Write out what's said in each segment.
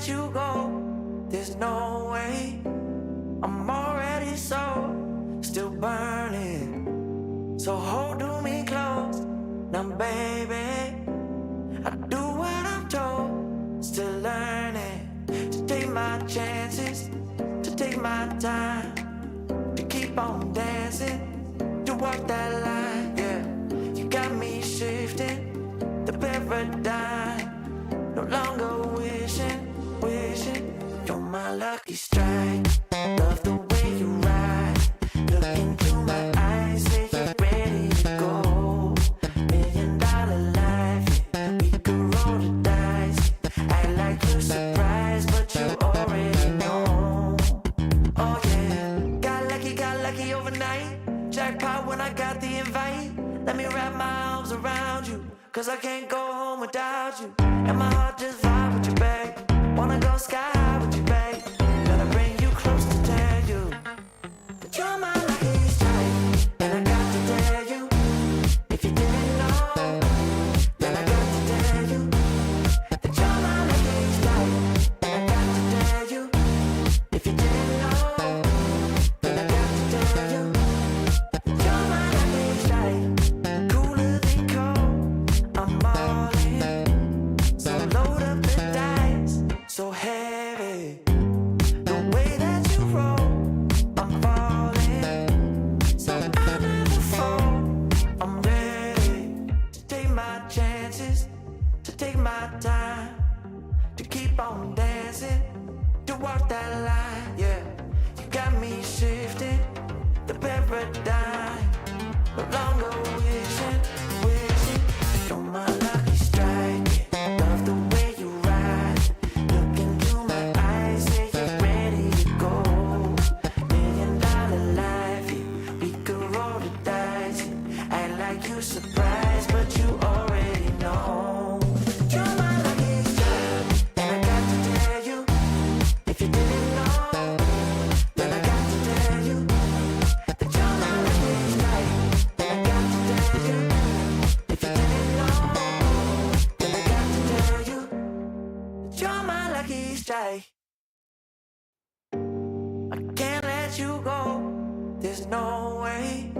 let you go, there's no way. I'm already still burning. So hold me close, now baby. I do what I'm told, still learning to take my chances, to take my time, to keep on dancing, to walk that line, yeah. You got me shifting the paradigm, no longer wishing. You're my lucky strike. Love the way you ride. Look into my eyes, say you're ready to go. $1 million life, yeah. We could roll the dice. Act like you're surprised, but you already know. Oh yeah, got lucky overnight. Jackpot when I got the invite. Let me wrap my arms around you, 'cause I can't go home without you. And my heart just vibe with you, babe. Wanna go sky high with you, babe. Gotta bring you close to tell you that you're my lucky strike. And I got to tell you, if you didn't know, then I got to tell you that you're my lucky strike. And I got to tell you, if you didn't know, then I got to tell you that you're my lucky strike. Cooler than cold, I'm all in. So load up the dice, so heavy. The way that you roll, I'm falling. So I never fall, I'm ready to take my chances, to take my time, to keep on dancing, to walk that line, yeah. You got me shifting the paradigm, no longer wishing. You're my lucky strike, yeah. Love the way you ride. Look into my eyes, say you're ready to go. $1 million life, yeah. We could roll the dice, yeah. Act like you're surprised, but you already know. You're my lucky strike, and I got to tell you, if you didn't know, then I got to tell you that you're my lucky strike. And I got to tell you, if you didn't know, then I got to tell you that you're my lucky strike. I can't let you go, there's no way.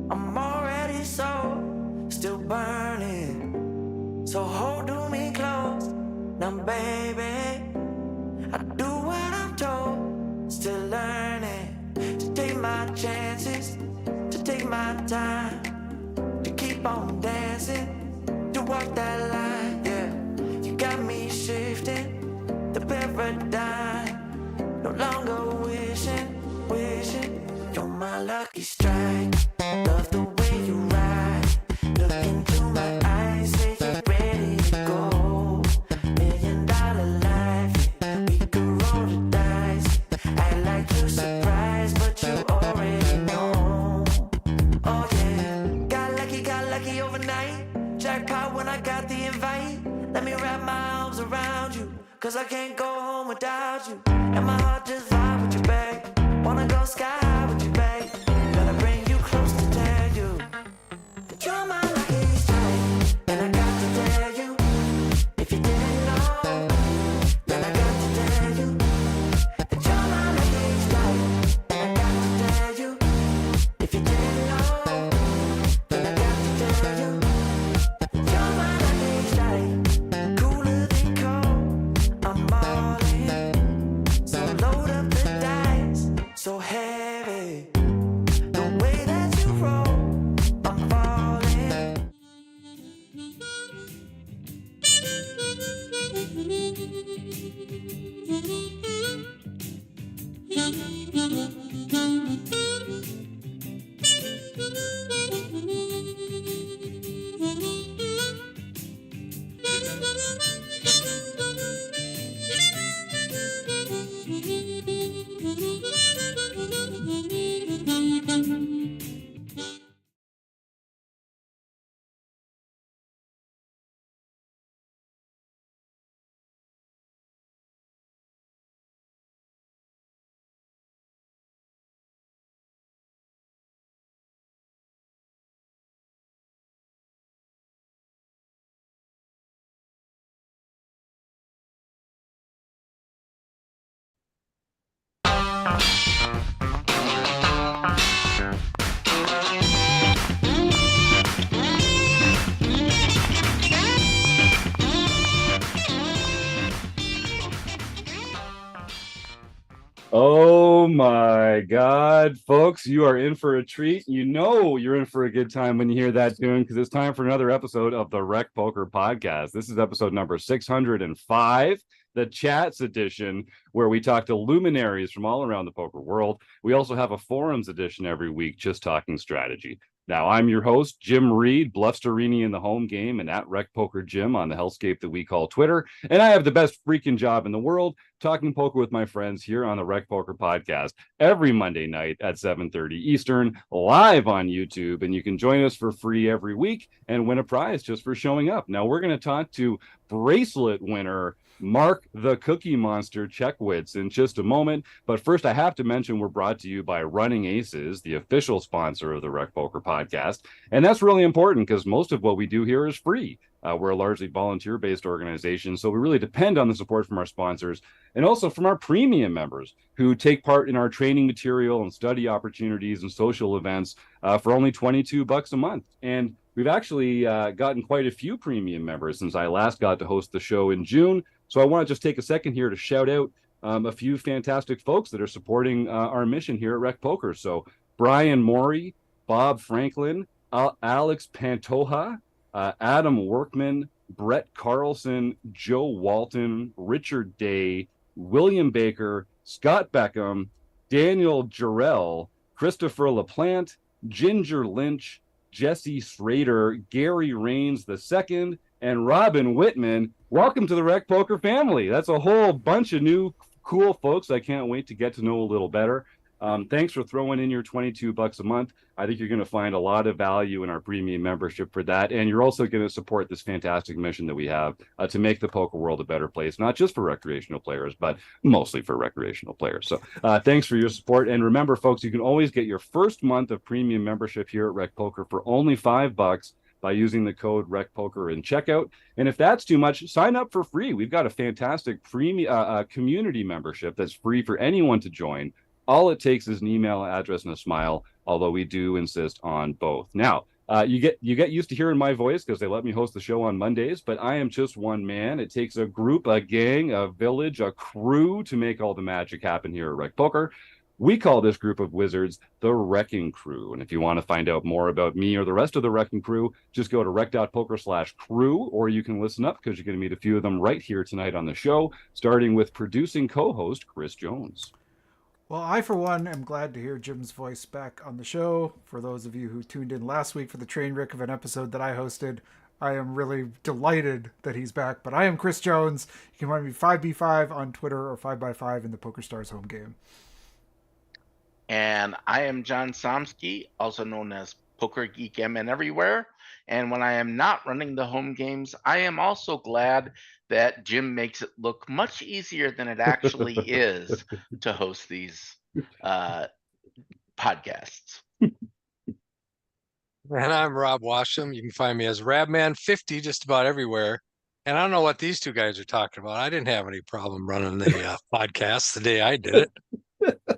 I'm already still burning. So hold me close, now baby. I do what I'm told, still learning to take my chances, to take my time, to keep on dancing, to walk that line, yeah. You got me shifting the paradigm, no longer wishing. You're my lucky strike. Love the way you ride. Look into my eyes, say you're ready to go. $1 million life, yeah. We could roll the dice. Act like you're surprised, but you already know. Oh yeah, got lucky overnight. Jackpot when I got the invite. Let me wrap my arms around you, 'cause I can't go home without you. And my heart just vibe with you, babe. Wanna go sky high with you, babe. Gotta bring you close to tell you that you're my lucky strike. And I got to tell you, if you didn't know, then I got to tell you that you're my lucky strike. And I got to tell you, if you didn't know, then I got to tell you that you're my lucky strike. Cooler than cold, I'm all in. So load up the dice, so heavy. The way that you roll, I'm falling. Oh my God, folks, you are in for a treat. You know you're in for a good time when you hear that tune because it's time for another episode of the RecPoker podcast. This is episode number 605, the Chats edition, where we talk to luminaries from all around the poker world. We also have a forums edition every week, just talking strategy. Now, I'm your host, Jim Reed, Blusterini in the home game and at RecPoker Jim on the hellscape that we call Twitter. And I have the best freaking job in the world, talking poker with my friends here on the RecPoker podcast every Monday night at 7:30 Eastern, live on YouTube. And you can join us for free every week and win a prize just for showing up. Now, we're going to talk to bracelet winner Mark the Cookie Monster Checkwicz in just a moment. But first, I have to mention we're brought to you by Running Aces, the official sponsor of the RecPoker podcast. And that's really important because most of what we do here is free. We're a largely volunteer-based organization, so we really depend on the support from our sponsors and also from our premium members who take part in our training material and study opportunities and social events for only $22 a month. And we've actually gotten quite a few premium members since I last got to host the show in June. So I want to just take a second here to shout out a few fantastic folks that are supporting our mission here at RecPoker. So Brian Morey, Bob Franklin, Alex Pantoja, Adam Workman, Brett Carlson, Joe Walton, Richard Day, William Baker, Scott Beckham, Daniel Jarrell, Christopher LaPlante, Ginger Lynch, Jesse Schrader, Gary Rains II, and Robin Whitman. Welcome to the RecPoker family. That's a whole bunch of new cool folks I can't wait to get to know a little better. Thanks for throwing in your $22 a month. I think you're going to find a lot of value in our premium membership for that. And you're also going to support this fantastic mission that we have to make the poker world a better place, not just for recreational players, but mostly for recreational players. So thanks for your support. And remember, folks, you can always get your first month of premium membership here at RecPoker for only $5 by using the code RecPoker in checkout. And if that's too much, sign up for free. We've got a fantastic premium community membership that's free for anyone to join. All it takes is an email address and a smile, although we do insist on both. Now, you get used to hearing my voice because they let me host the show on Mondays, but I am just one man. It takes a group, a gang, a village, a crew to make all the magic happen here at RecPoker. We call this group of wizards the Wrecking Crew. And if you want to find out more about me or the rest of the Wrecking Crew, just go to rec.poker/crew, or you can listen up because you're going to meet a few of them right here tonight on the show, starting with producing co-host Chris Jones. Well, I, for one, am glad to hear Jim's voice back on the show. For those of you who tuned in last week for the train wreck of an episode that I hosted, I am really delighted that he's back. But I am Chris Jones. You can find me 5B5 on Twitter or 5x5 in the PokerStars home game. And I am John Somsky, also known as Poker Geek MN Everywhere. And when I am not running the home games, I am also glad that Jim makes it look much easier than it actually is to host these podcasts. And I'm Rob Washam. You can find me as Rabman50 just about everywhere. And I don't know what these two guys are talking about. I didn't have any problem running the podcast the day I did it.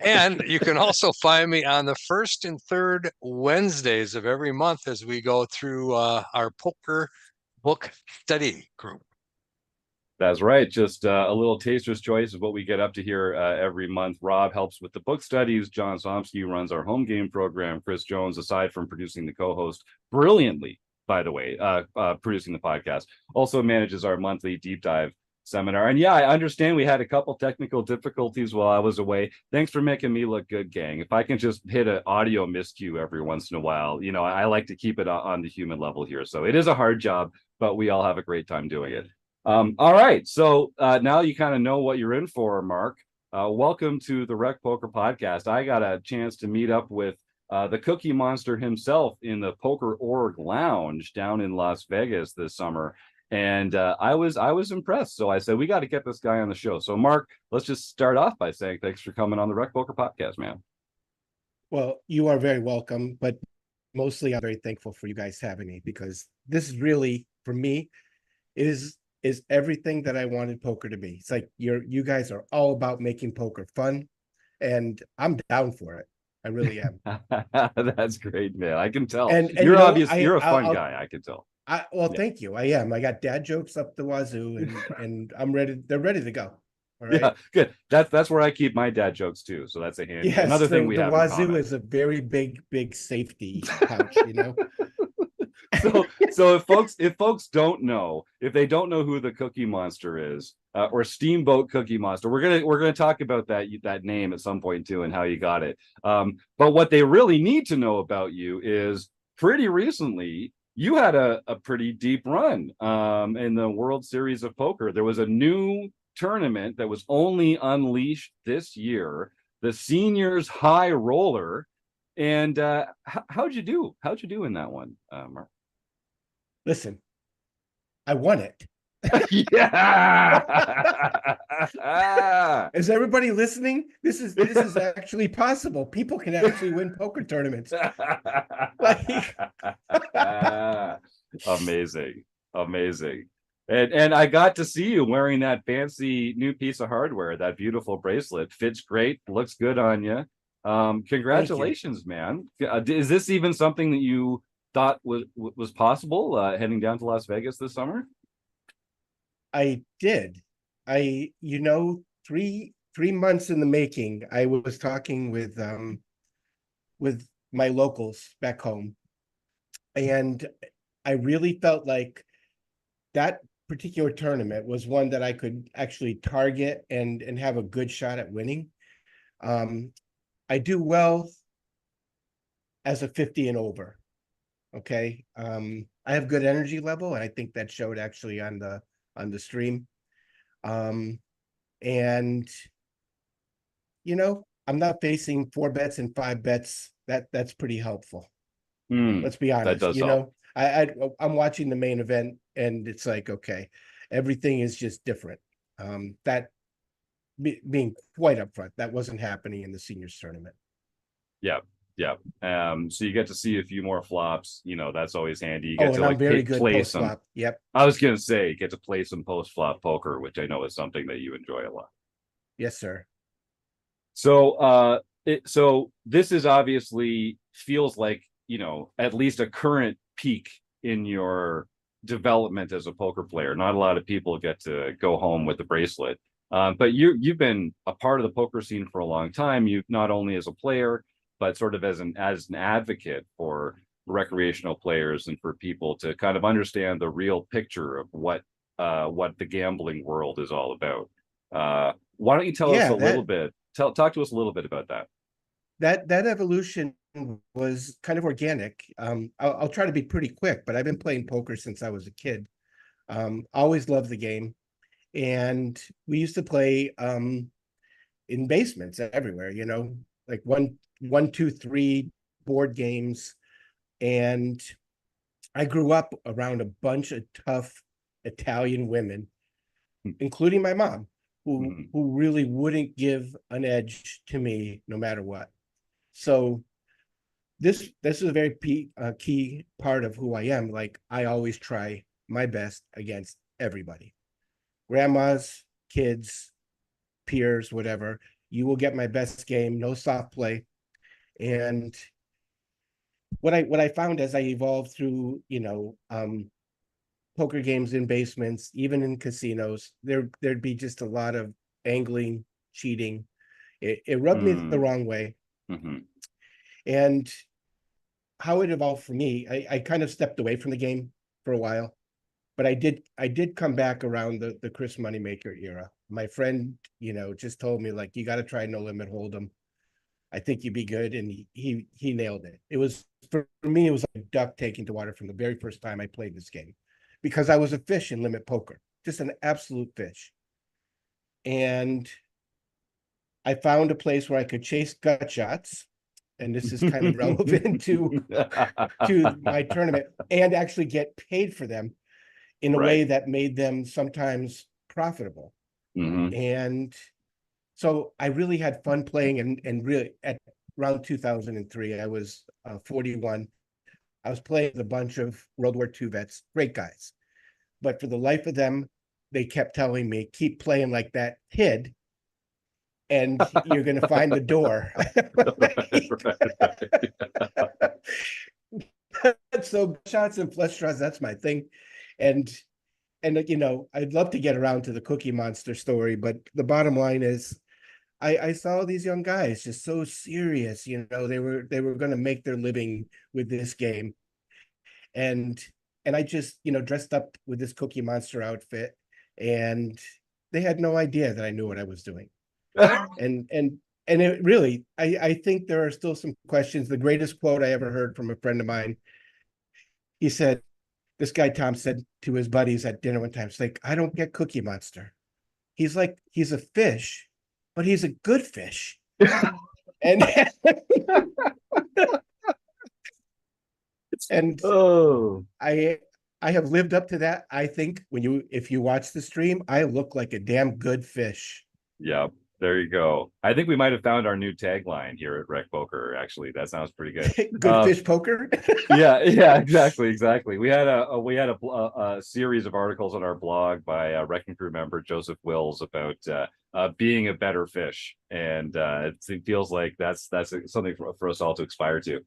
And you can also find me on the first and third Wednesdays of every month as we go through our poker book study group. That's right. Just a little taster's choice of what we get up to here every month. Rob helps with the book studies. John Somsky runs our home game program. Chris Jones, aside from producing the co-host brilliantly, by the way, producing the podcast, also manages our monthly deep dive seminar. And yeah, I understand we had a couple technical difficulties while I was away. Thanks for making me look good, gang. If I can just hit an audio miscue every once in a while, you know, I like to keep it on the human level here. So it is a hard job, but we all have a great time doing it. All right. So now you kind of know what you're in for, Mark. Welcome to the RecPoker podcast. I got a chance to meet up with the Cookie Monster himself in the Poker Org Lounge down in Las Vegas this summer. And I was impressed. So I said, we got to get this guy on the show. So, Mark, let's just start off by saying thanks for coming on the RecPoker podcast, man. Well, you are very welcome. But mostly I'm very thankful for you guys having me, because this is really, for me, is everything that I wanted poker to be. It's like you guys are all about making poker fun, and I'm down for it. I really am. That's great, man. I can tell. And you're you're a fun guy. I can tell. Thank you. I am. I got dad jokes up the wazoo, and I'm ready. They're ready to go. All right. Yeah, good. That's where I keep my dad jokes too. So that's a handy. Yes, Another thing we the have in wazoo common. is a very big safety pouch, you know. So if folks don't know, if they don't know who the Cookie Monster is, or Steamboat Cookie Monster, we're gonna talk about that name at some point too and how you got it. But what they really need to know about you is pretty recently you had a pretty deep run in the World Series of Poker. There was a new tournament that was only unleashed this year, the Seniors High Roller. And how'd you do? How'd you do in that one, Mark? Listen, I won it. Yeah. Is everybody listening? This is actually possible. People can actually win poker tournaments. Like Amazing. Amazing. And I got to see you wearing that fancy new piece of hardware, that beautiful bracelet. Fits great, looks good on you. Congratulations, man. Is this even something that you thought was possible heading down to Las Vegas this summer? I did. You know, 3 months in the making. I was talking with my locals back home, and I really felt like that particular tournament was one that I could actually target and have a good shot at winning. I do well as a 50 and over. Okay. I have good energy level, and I think that showed actually on the stream. And you know, I'm not facing 4 bets and 5 bets. That's pretty helpful. Let's be honest. That does You help. know, I'm watching the main event, and it's like, okay, everything is just different. That being quite upfront, that wasn't happening in the seniors tournament. Yeah. Yeah. So you get to see a few more flops. You know, that's always handy. You Oh, get and to I'm very good play post some. flop. Yep. I was gonna say, you get to play some post flop poker, which I know is something that you enjoy a lot. Yes, sir. So so this is obviously feels like, you know, at least a current peak in your development as a poker player. Not a lot of people get to go home with the bracelet. But you've been a part of the poker scene for a long time. You've not only as a player, but sort of as an advocate for recreational players and for people to kind of understand the real picture of what the gambling world is all about. Why don't you tell us a little bit? Talk to us a little bit about that. That evolution was kind of organic. I'll try to be pretty quick, but I've been playing poker since I was a kid. Always loved the game, and we used to play in basements everywhere. You know, like one, two, three board games, and I grew up around a bunch of tough Italian women, including my mom, who really wouldn't give an edge to me no matter what. So this is a very key part of who I am. Like, I always try my best against everybody, grandmas, kids, peers, whatever. You will get my best game, no soft play. And what I found as I evolved through, you know, poker games in basements, even in casinos, there'd be just a lot of angling, cheating. It rubbed me the wrong way. And how it evolved for me, I kind of stepped away from the game for a while, but I did come back around the Chris Moneymaker era. My friend, you know, just told me, like, you got to try No Limit Hold'em. I think you'd be good, and he nailed it. It was, for me, it was like a duck taking to water from the very first time I played this game, because I was a fish in limit poker, just an absolute fish. And I found a place where I could chase gut shots, and this is kind of relevant to my tournament, and actually get paid for them in a way that made them sometimes profitable. And so I really had fun playing, and really at around 2003, I was 41. I was playing with a bunch of World War II vets, great guys. But for the life of them, they kept telling me, keep playing like that kid, and you're going to find the door. So shots and flush draws, that's my thing. And you know, I'd love to get around to the Cookie Monster story, but the bottom line is I saw these young guys just so serious, you know, they were going to make their living with this game. And I just, you know, dressed up with this Cookie Monster outfit, and they had no idea that I knew what I was doing. And it really, I think there are still some questions. The greatest quote I ever heard from a friend of mine, he said, this guy Tom said to his buddies at dinner one time, it's like, I don't get Cookie Monster. He's like, he's a fish, but he's a good fish. And and Oh, I have lived up to that. I think if you watch the stream, I look like a damn good fish. yeah. There you go. I think we might have found our new tagline here at RecPoker. Actually, that sounds pretty good. Good fish poker. Yeah, exactly. We had a series of articles on our blog by a Wrecking Crew member Joseph Wills about being a better fish, and it feels like that's something for us all to aspire to.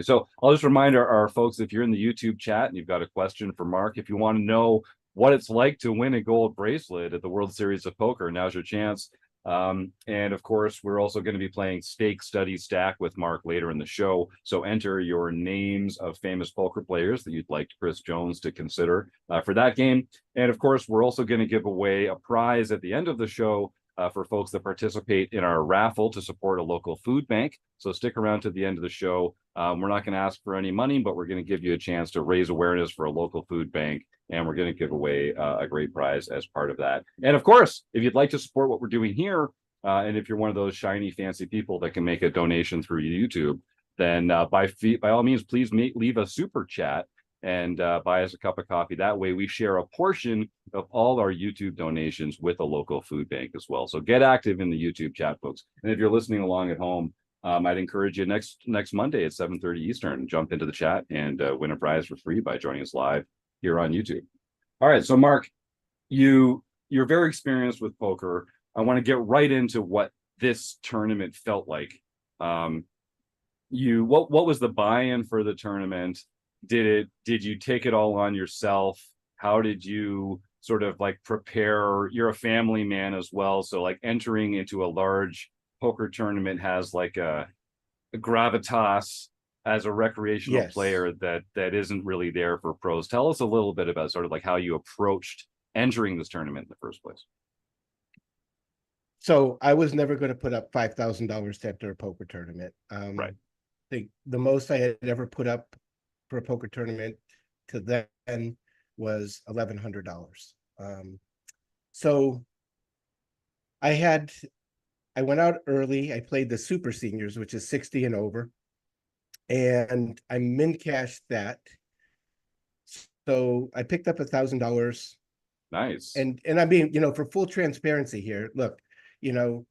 So I'll just remind our folks, if you're in the YouTube chat and you've got a question for Mark, if you want to know what it's like to win a gold bracelet at the World Series of Poker, now's your chance. And of course, we're also going to be playing Stake Study Stack with Mark later in the show. So enter your names of famous poker players that you'd like Chris Jones to consider for that game. And of course, we're also going to give away a prize at the end of the show for folks that participate in our raffle to support a local food bank. So stick around to the end of the show. We're not going to ask for any money, but we're going to give you a chance to raise awareness for a local food bank. And we're going to give away a great prize as part of that. And of course, if you'd like to support what we're doing here, and if you're one of those shiny, fancy people that can make a donation through YouTube, then by all means, please leave a super chat and buy us a cup of coffee. That way we share a portion of all our YouTube donations with a local food bank as well. So get active in the YouTube chat, folks. And if you're listening along at home, I'd encourage you next Monday at 7:30 Eastern, jump into the chat and win a prize for free by joining us live here on YouTube. All right, so Mark, you're very experienced with poker. I want to get right into what this tournament felt like. What was the buy-in for the tournament? Did you take it all on yourself? How did you sort of like prepare? You're a family man as well, so like entering into a large poker tournament has like a gravitas as a recreational player that isn't really there for pros. Tell us a little bit about sort of like how you approached entering this tournament in the first place. So I was never going to put up $5,000 to enter a poker tournament. Right. I think the most I had ever put up for a poker tournament to then was $1,100. So I went out early. I played the super seniors, which is 60 and over, and I min cashed that. So I picked up $1,000. Nice. And I mean, you know, for full transparency here, look, you know,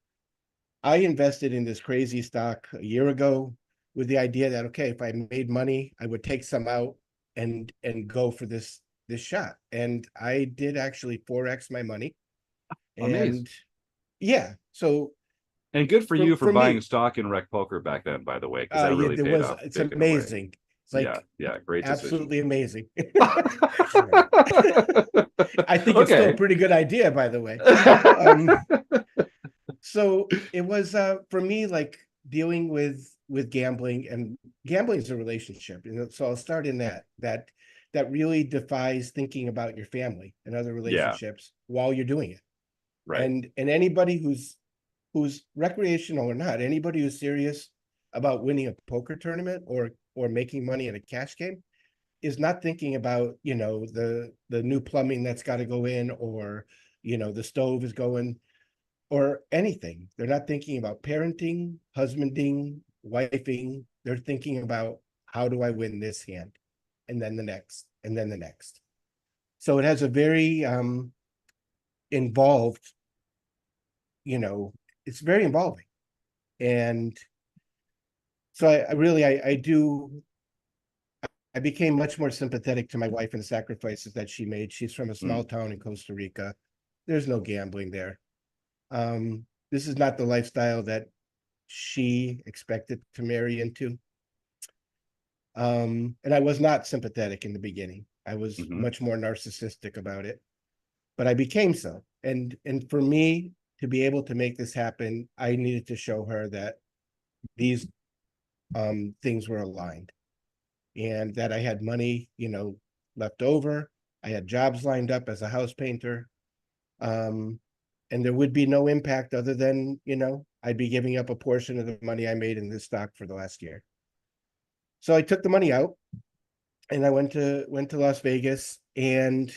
I invested in this crazy stock a year ago with the idea that, okay, if I made money, I would take some out and go for this shot. And I did actually 4x my money. Amazing. And yeah, so. And good for you for buying me, stock in RecPoker back then, by the way, because that really paid off. It's amazing. It's like great decision. Absolutely amazing. I think it's still a pretty good idea, by the way. So it was for me like dealing with gambling, and gambling is a relationship. You know, so I'll start in that really defies thinking about your family and other relationships while you're doing it. Right. And anybody who's recreational or not, anybody who's serious about winning a poker tournament or making money in a cash game is not thinking about, you know, the new plumbing that's got to go in, or, you know, the stove is going, or anything. They're not thinking about parenting, husbanding, wifing. They're thinking about, how do I win this hand? And then the next, and then the next. So it has a very involved, you know, it's very involving. And so I became much more sympathetic to my wife and the sacrifices that she made. She's from a small town in Costa Rica. There's no gambling there. This is not the lifestyle that she expected to marry into. And I was not sympathetic in the beginning. I was much more narcissistic about it. but I became so. And for me to be able to make this happen, I needed to show her that these things were aligned, and that I had money, left over. I had jobs lined up as a house painter. And there would be no impact other than, I'd be giving up a portion of the money I made in this stock for the last year. So I took the money out and I went to Las Vegas, and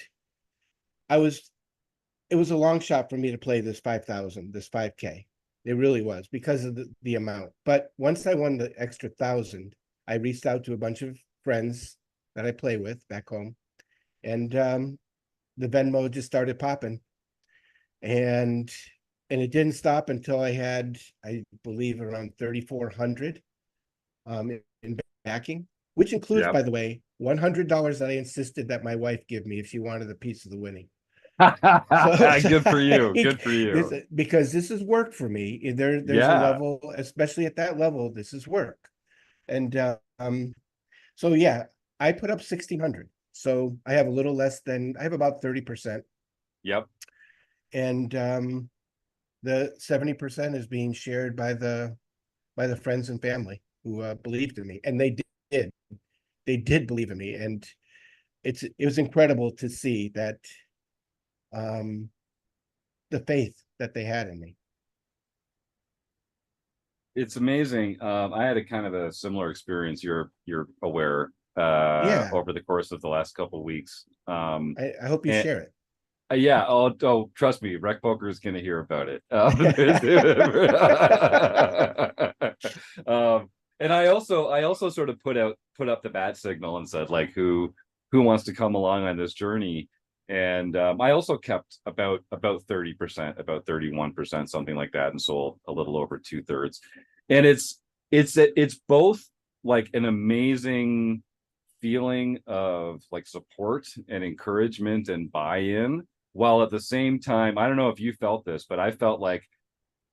it was a long shot for me to play this 5K. It really was, because of the amount. But once I won the extra 1,000, I reached out to a bunch of friends that I play with back home, and the Venmo just started popping, and it didn't stop until I had, I believe, around 3,400 in backing, which includes, by the way, $100 that I insisted that my wife give me if she wanted a piece of the winning. Good for you. Good for you. Because this is work for me. There's a level, especially at that level, this is work. And so yeah, I put up 1,600. So I have a little less than, I have about 30%. Yep. And the 70% is being shared by the friends and family who believed in me, and they did believe in me, and it was incredible to see that the faith that they had in me. It's amazing. I had a kind of a similar experience. You're aware over the course of the last couple of weeks. I hope you share it. Yeah. Oh, trust me, RecPoker is going to hear about it. And I also sort of put up the bat signal and said, like, who wants to come along on this journey? And I also kept about 30%, about 31%, something like that, and sold a little over 2/3. And it's both like an amazing feeling of like support and encouragement and buy-in, while at the same time, I don't know if you felt this, but I felt like,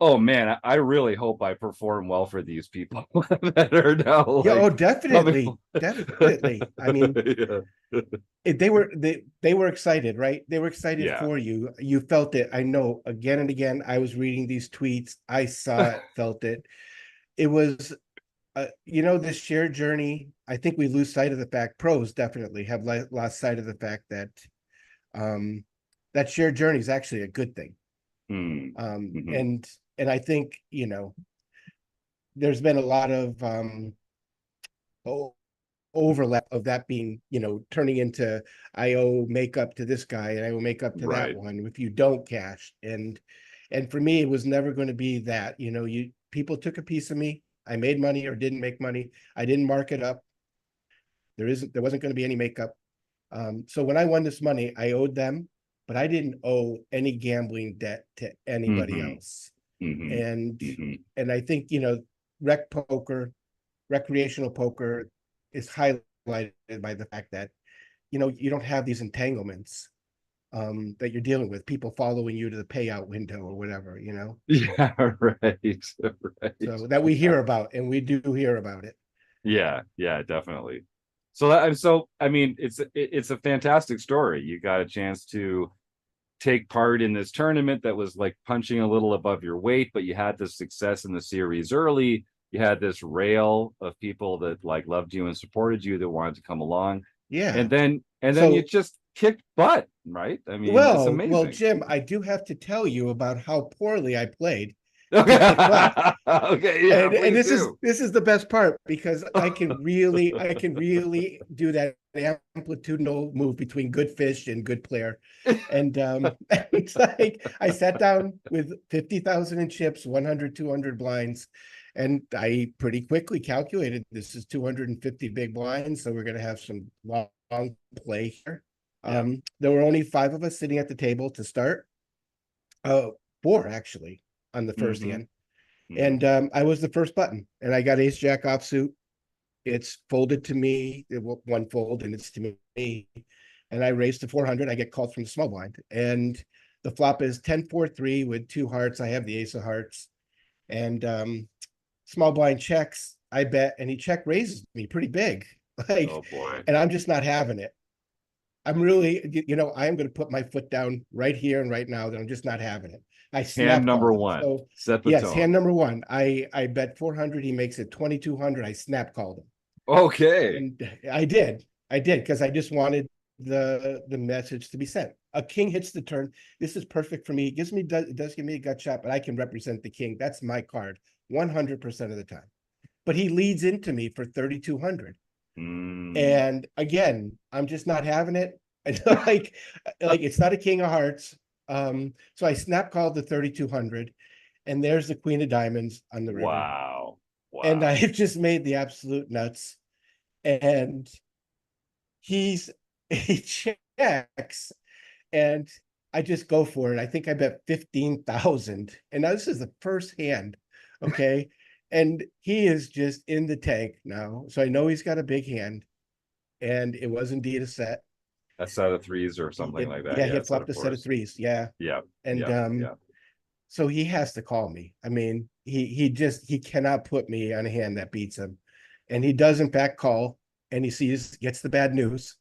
oh man, I really hope I perform well for these people that are now like, yeah, oh, definitely. I mean, they were excited, right? They were excited for you. You felt it. I know, again and again, I was reading these tweets. I saw it, felt it. It was, this shared journey. I think we lose sight of the fact, pros definitely have lost sight of the fact that that shared journey is actually a good thing. And I think, there's been a lot of overlap of that being, turning into, I owe makeup to this guy and I owe makeup to that one if you don't cash. And for me, it was never going to be that, people took a piece of me. I made money or didn't make money. I didn't mark it up. There wasn't going to be any makeup. So when I won this money, I owed them, but I didn't owe any gambling debt to anybody else. And I think, recreational poker is highlighted by the fact that, you don't have these entanglements that you're dealing with, people following you to the payout window or whatever, Yeah, right. So that we hear about, and we do hear about it. Yeah, definitely. So I mean, it's a fantastic story. You got a chance to take part in this tournament that was like punching a little above your weight, but you had this success in the series early. You had this rail of people that like loved you and supported you that wanted to come along. Yeah. And then you just kicked butt, right? I mean, it's amazing. Well, Jim, I do have to tell you about how poorly I played. Okay, yeah, and this is the best part, because I can really do that amplitudinal move between good fish and good player. And it's like I sat down with 50,000 in chips, 100, 200 blinds, and I pretty quickly calculated this is 250 big blinds, so we're going to have some long play here. There were only 5 of us sitting at the table to start. 4 actually on the first hand. And I was the first button, and I got ace jack offsuit. It's folded to me, one fold, and it's to me. And I raised to 400. I get called from the small blind, and the flop is 10-4-3 with 2 hearts. I have the ace of hearts, and small blind checks. I bet, and he check raises me pretty big. Like, oh boy. And I'm just not having it. I'm really, I'm going to put my foot down right here and right now that I'm just not having it. I snap Hand number called him. one. So Set the yes, tone. hand number one. I bet 400. He makes it 2,200. I snap called him. Okay. And I did because I just wanted the message to be sent. A king hits the turn. This is perfect for me. It does give me a gut shot, but I can represent the king. That's my card 100% of the time. But he leads into me for 3,200. And again, I'm just not having it. like it's not a king of hearts. So I snap called the 3,200, and there's the queen of diamonds on the river. Wow. And I've just made the absolute nuts. And he checks, and I just go for it. I think I bet 15,000. And now this is the first hand. Okay. And he is just in the tank now. So I know he's got a big hand. And it was indeed a set. A set of threes or something like that. Yeah, he flopped a set of threes. Yeah. Yeah. And so he has to call me. I mean, he cannot put me on a hand that beats him. And he does in fact call, and he gets the bad news,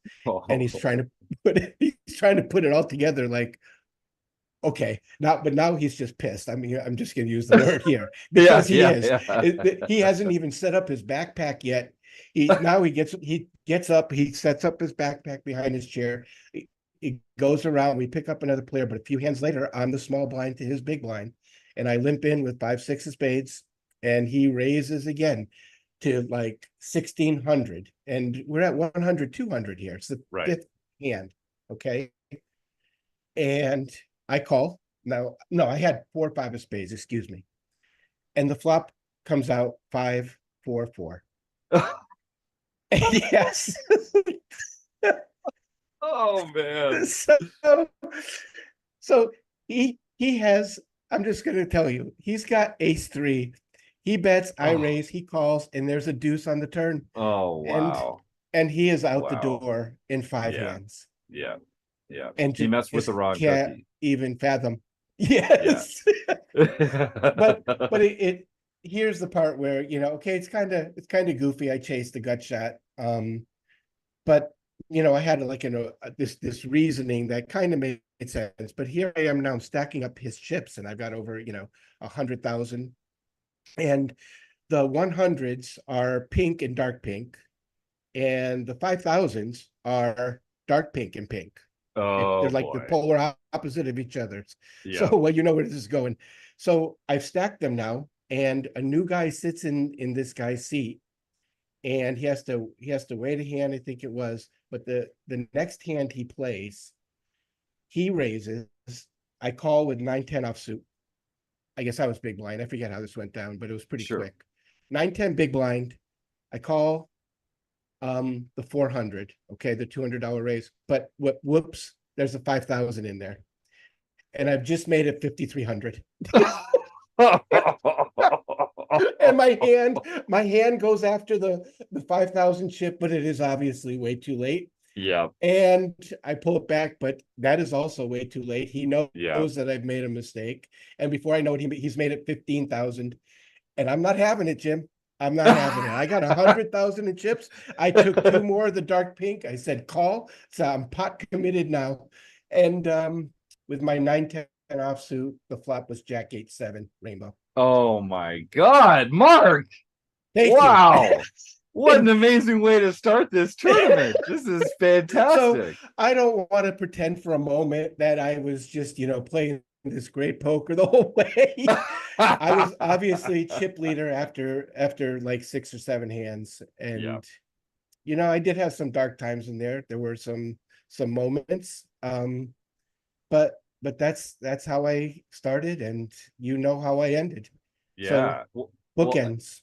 and he's trying to put it all together like, okay, but now he's just pissed. I mean, I'm just going to use the word here because he hasn't even set up his backpack yet. He gets up, he sets up his backpack behind his chair. He goes around, we pick up another player, but a few hands later, I'm the small blind to his big blind, and I limp in with 5-6 of spades, and he raises again to like 1,600, and we're at 100, 200 here. It's the fifth hand, okay? And I call. No, I had 4 or 5 of spades, excuse me. And the flop comes out 5, 4, 4. Yes. Oh man. So he has, I'm just going to tell you, he's got ace-3. He bets, I raise, he calls, and there's a deuce on the turn. Oh wow. And he is out the door in 5 hands. Yeah. And he messed with the wrong can't cookie. even fathom. Yes. but it here's the part where, okay, it's kind of goofy. I chased the gut shot. But I had this reasoning that kind of made sense. But here I am now, I'm stacking up his chips, and I've got over 100,000, and the 100s are pink and dark pink, and the 5,000s are dark pink and pink. Oh, they're like the polar opposite of each other. Yeah. So well, where this is going. So I've stacked them now, and a new guy sits in this guy's seat, and he has to wait a hand, I think it was, but the next hand he plays, he raises. I call with 9-10 offsuit. I guess I was big blind. I forget how this went down, but it was pretty quick. 9-10 big blind. I call the 400, okay, the $200 raise. But whoops, there's a 5,000 in there, and I've just made it 5,300. And my hand goes after the 5,000 chip, but it is obviously way too late. Yeah. And I pull it back, but that is also way too late. He knows Yeah. that I've made a mistake, and before I know it, he's made it 15,000, and I'm not having it, Jim. I'm not having it. I got 100,000 in chips. I took 2 more of the dark pink. I said call, so I'm pot committed now. And with my 9-10 offsuit, the flop was Jack 8-7 rainbow. Oh my God, Mark! Thank Wow. you. What an amazing way to start this tournament. This is fantastic. So I don't want to pretend for a moment that I was just, playing this great poker the whole way. I was obviously chip leader after like 6 or 7 hands. And, I did have some dark times in there. There were some moments. But that's how I started, and how I ended. Yeah. So, bookends.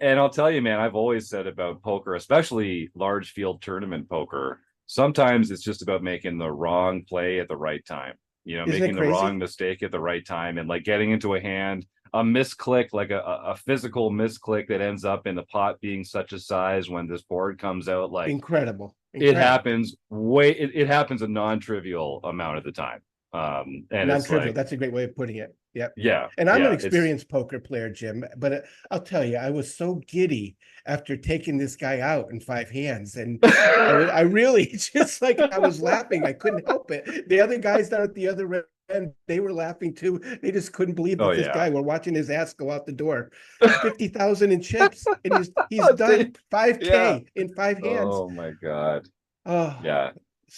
And I'll tell you, man, I've always said about poker, especially large field tournament poker, sometimes it's just about making the wrong play at the right time. Making the wrong mistake at the right time, and like getting into a hand, a misclick, like a physical misclick that ends up in the pot being such a size when this board comes out, like incredible. It happens it happens a non-trivial amount of the time. And it's Non-trivial. like, That's a great way of putting it. Yep. yeah, And I'm yeah, an it's experienced poker player, Jim, but I'll tell you, I was so giddy after taking this guy out in 5 hands. And I really just like, I was laughing. I couldn't help it. The other guys down at the other end, they were laughing too. They just couldn't believe that oh this yeah. guy, we're watching his ass go out the door. 50,000 in chips. And he's done 5K Yeah. in 5 hands. Oh my God. Oh, Yeah.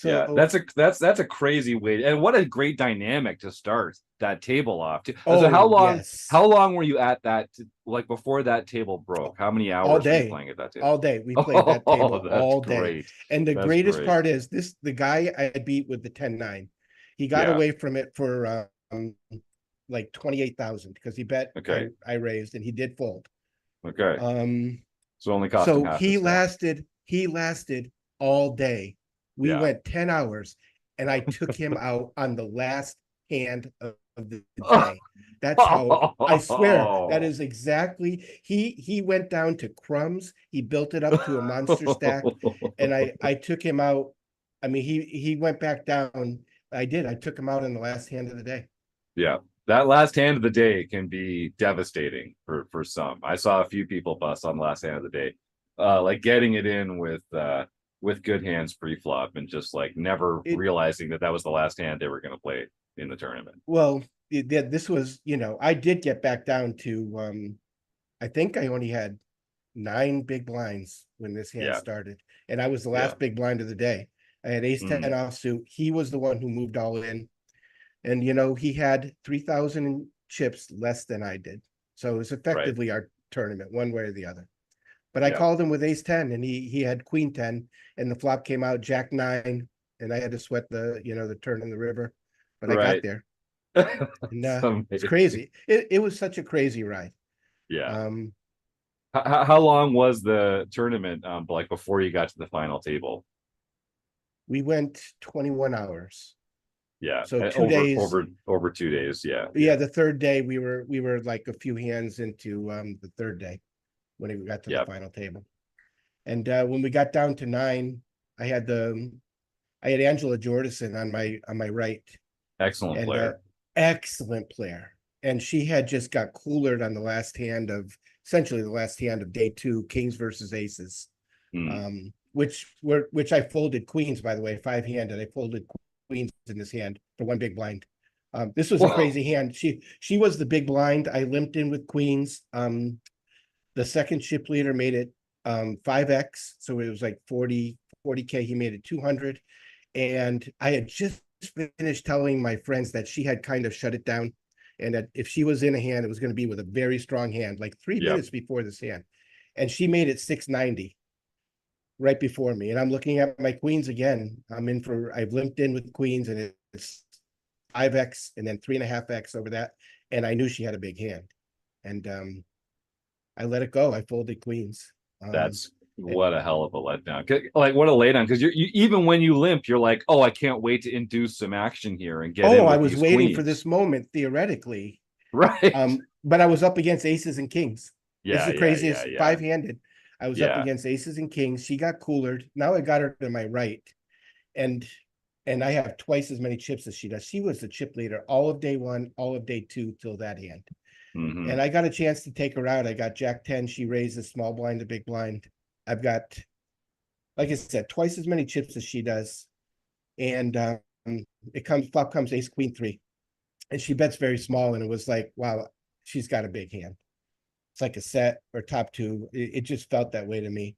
Yeah, so, that's a crazy way, and what a great dynamic to start that table off to. So oh, yes. how long were you at that, like before that table broke? How many All hours were you day. playing at that table? All day. We played that table That's all day. great. And the That's greatest great. part is the guy I beat with the 10-9. He got Yeah. away from it for like 28,000 because he bet Okay. I raised and he did fold. Okay. So only cost him So half he his stack. lasted all day. We Yeah. went 10 hours and I took him out on the last hand of the day. That's how, I swear, that is exactly, he went down to crumbs. He built it up to a monster stack and I took him out. I mean, he went back down. I took him out in the last hand of the day. Yeah, that last hand of the day can be devastating for some. I saw a few people bust on the last hand of the day, like getting it in with good hands pre-flop and just like never realizing that was the last hand they were going to play in the tournament. Well, this was, I did get back down to, I think I only had 9 big blinds when this hand started, and I was the last big blind of the day. I had ace 10 offsuit. He was the one who moved all in, and he had 3,000 in chips less than I did, so it was effectively our tournament one way or the other. But I called him with ace 10 and he had queen 10 and the flop came out jack 9 and I had to sweat the the turn in the river, but I got there. And, it's crazy. It was such a crazy ride. Yeah. How long was the tournament like before you got to the final table? We went 21 hours. Yeah. So 2 days over 2 days. Yeah. Yeah. The third day we were like a few hands into the third day when we got to the final table. And when we got down to 9, I had Angela Jordison on my right. Excellent player. Excellent player. And she had just got coolered on the last hand of essentially the last hand of day 2, kings versus aces. Which I folded queens, by the way, 5-handed. I folded queens in this hand for 1 big blind. This was a crazy hand. She was the big blind. I limped in with queens. The second chip leader made it 5x, so it was like 40K. He made it 200, and I had just finished telling my friends that she had kind of shut it down, and that if she was in a hand, it was going to be with a very strong hand, like 3 minutes before this hand, and she made it 690 right before me. And I'm looking at my queens again. I've limped in with queens, and it's 5x and then 3.5x over that, and I knew she had a big hand, and I let it go. I folded queens. That's what a hell of a letdown. Like what a laydown, because you even when you limp, you're like, oh, I can't wait to induce some action here and get in with I was these waiting queens. for this moment theoretically. Right. But I was up against aces and kings. Yeah. It's the craziest 5-handed. I was up against aces and kings. She got coolered. Now I got her to my right. And I have twice as many chips as she does. She was the chip leader all of day 1, all of day 2 till that hand. And I got a chance to take her out. I got jack 10. She raised a small blind to big blind. I've got, like I said, twice as many chips as she does. And flop comes ace queen 3. And she bets very small. And it was like, wow, she's got a big hand. It's like a set or top 2. It just felt that way to me.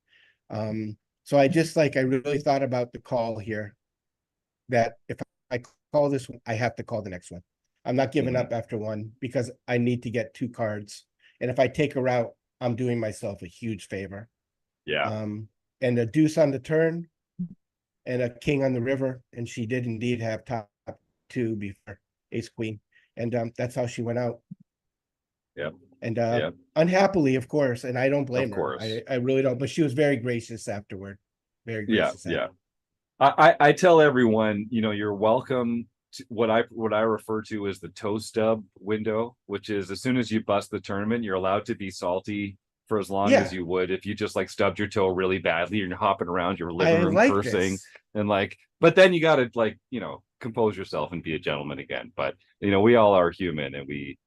So I really thought about the call here, that if I call this one, I have to call the next one. I'm not giving up after 1 because I need to get 2 cards. And if I take her out, I'm doing myself a huge favor. Yeah. And a deuce on the turn and a king on the river. And she did indeed have top 2 before ace queen. And that's how she went out. Yep. And unhappily, of course. And I don't blame her. I really don't. But she was very gracious afterward. Very gracious. Yeah. I tell everyone, you're welcome to what I refer to as the toe stub window, which is as soon as you bust the tournament, you're allowed to be salty for as long Yeah. as you would if you just like stubbed your toe really badly and you're hopping around your living I room like cursing this. and like, but then you got to like, compose yourself and be a gentleman again. But we all are human, and we,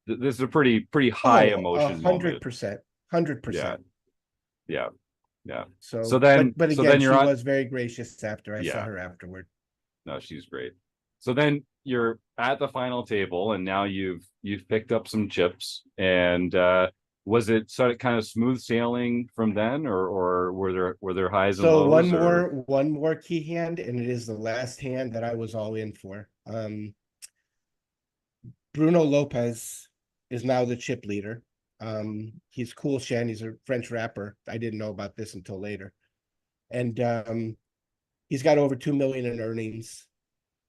this is a pretty high Oh, emotion moment. 100%. Yeah, 100%. yeah, yeah. So So, then, but so again, then you're she on. was very gracious after I saw Yeah, her afterward. no, she's great. So then you're at the final table, and now you've picked up some chips. And was it sort of kind of smooth sailing from then, or were there highs and So lows, or? one more key hand, and it is the last hand that I was all in for. Bruno Lopez is now the chip leader. He's cool Shen. He's a French rapper. I didn't know about this until later. And he's got over 2 million in earnings.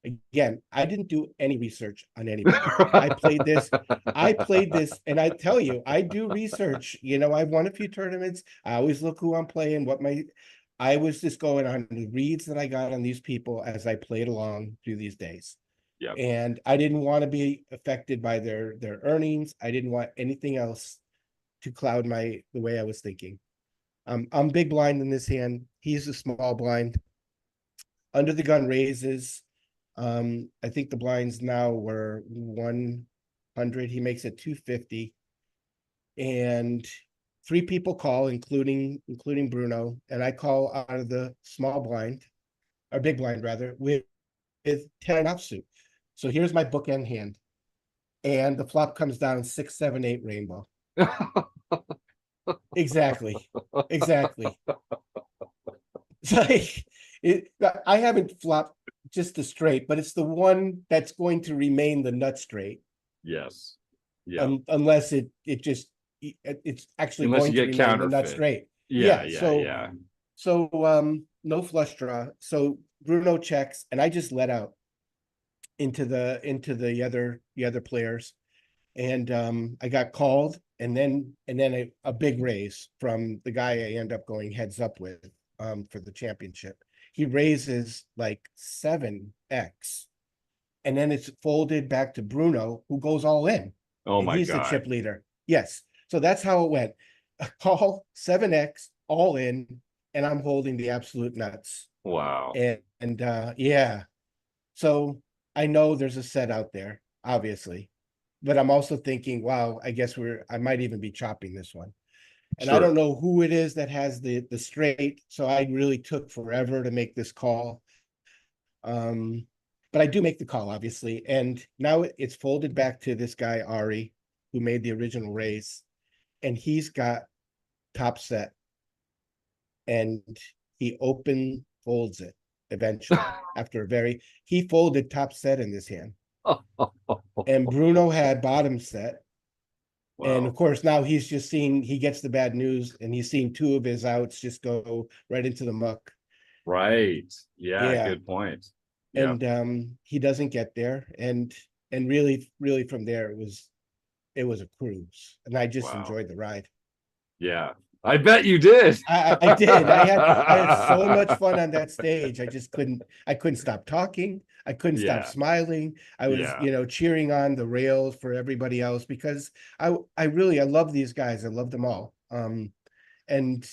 Again, I didn't do any research on anybody. I played this, and I tell you, I do research. I've won a few tournaments. I always look who I'm playing, I was just going on the reads that I got on these people as I played along through these days. Yeah. And I didn't want to be affected by their earnings. I didn't want anything else to cloud the way I was thinking. I'm big blind in this hand. He's a small blind. Under the gun raises. I think the blinds now were 100. He makes it 250. And 3 people call, including Bruno. And I call out of the small blind, or big blind rather, with 10 offsuit. So here's my bookend hand. And the flop comes down 6, 7, 8 rainbow. Exactly. It's like I haven't flopped just the straight, but it's the one that's going to remain the nut straight. Yes. Yeah. Unless it's actually Unless going you to get remain the nut counterfeit. straight. Yeah. So no flush draw. So Bruno checks, and I just let out into the other players. And I got called, and then a big raise from the guy I end up going heads up with for the championship. He raises like 7x, and then it's folded back to Bruno, who goes all in. Oh And my he's the God. chip leader. Yes. So that's how it went. A call, 7x, all in, and I'm holding the absolute nuts. Wow. And yeah. So I know there's a set out there, obviously. But I'm also thinking, wow, I guess I might even be chopping this one. And I Sure. don't know who it is that has the straight. So I really took forever to make this call. But I do make the call, obviously. And now it's folded back to this guy, Ari, who made the original raise. And he's got top set. And he open folds it eventually after he folded top set in this hand. And Bruno had bottom set. Wow. And of course, now he's just he gets the bad news, and he's seen 2 of his outs just go right into the muck. Right. Yeah. Yeah. Good point. Yeah. And he doesn't get there. And really from there, it was a cruise. And I just enjoyed the ride. Yeah. I bet you did. I did. I had so much fun on that stage. I couldn't stop talking. I couldn't stop smiling. I was, cheering on the rails for everybody else, because I love these guys. I love them all. And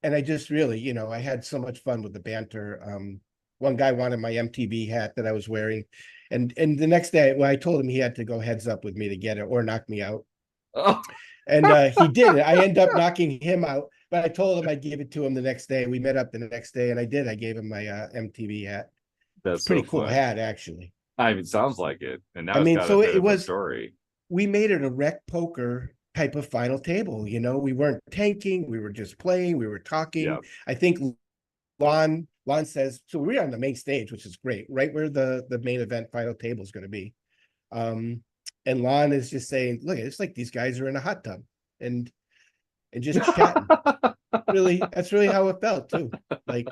I just really, I had so much fun with the banter. One guy wanted my MTV hat that I was wearing. And the next day, I told him he had to go heads up with me to get it or knock me out. Oh. And he did it. I ended up knocking him out, but I told him I'd give it to him the next day. We met up the next day, and I did. I gave him my MTV hat. That's pretty so cool fun. hat, actually. I mean, sounds like it. And now I mean, it's got so a bit it of was a story. We made it a RecPoker type of final table. We weren't tanking. We were just playing. We were talking. Yeah. I think Lon says, so we're on the main stage, which is great, right where the main event final table is going to be. And Lon is just saying, look, it's like these guys are in a hot tub and just chatting. Really, that's really how it felt too. Like,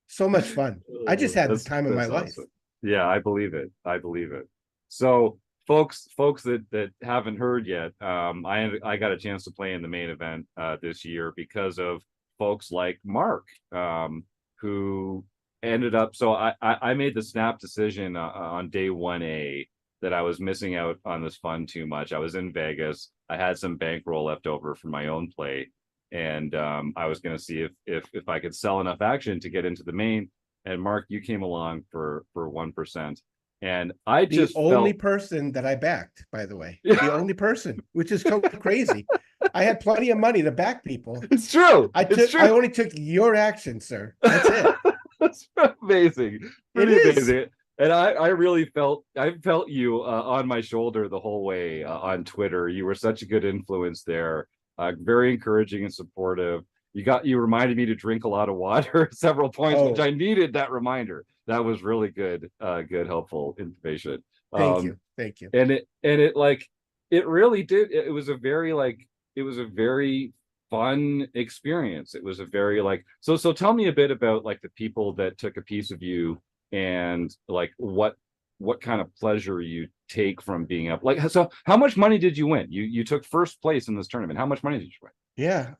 so much fun. I just had the time of my life. Yeah, I believe it. So folks that haven't heard yet, I got a chance to play in the main event this year because of folks like Mark, who ended up. So I made the snap decision on day 1A that I was missing out on this fun too much. I was in Vegas. I had some bankroll left over from my own play, and I was going to see if I could sell enough action to get into the main. And Mark, you came along for 1%, and I The just only felt person that I backed, by the way, the only person, which is so crazy. I had plenty of money to back people. it's true. It's true. I only took your action, sir. That's it. That's amazing. Pretty It is. amazing. And I really felt you on my shoulder the whole way on Twitter. You were such a good influence there, very encouraging and supportive. You reminded me to drink a lot of water at several points, which Oh. I needed that reminder. That was really good, helpful information. Thank you. Thank you. And it like it really did. It was a very fun experience. It was a very like so tell me a bit about like the people that took a piece of you, and like what kind of pleasure you take from being up. Like, so how much money did you win? You took first place in this tournament. How much money did you win? Yeah.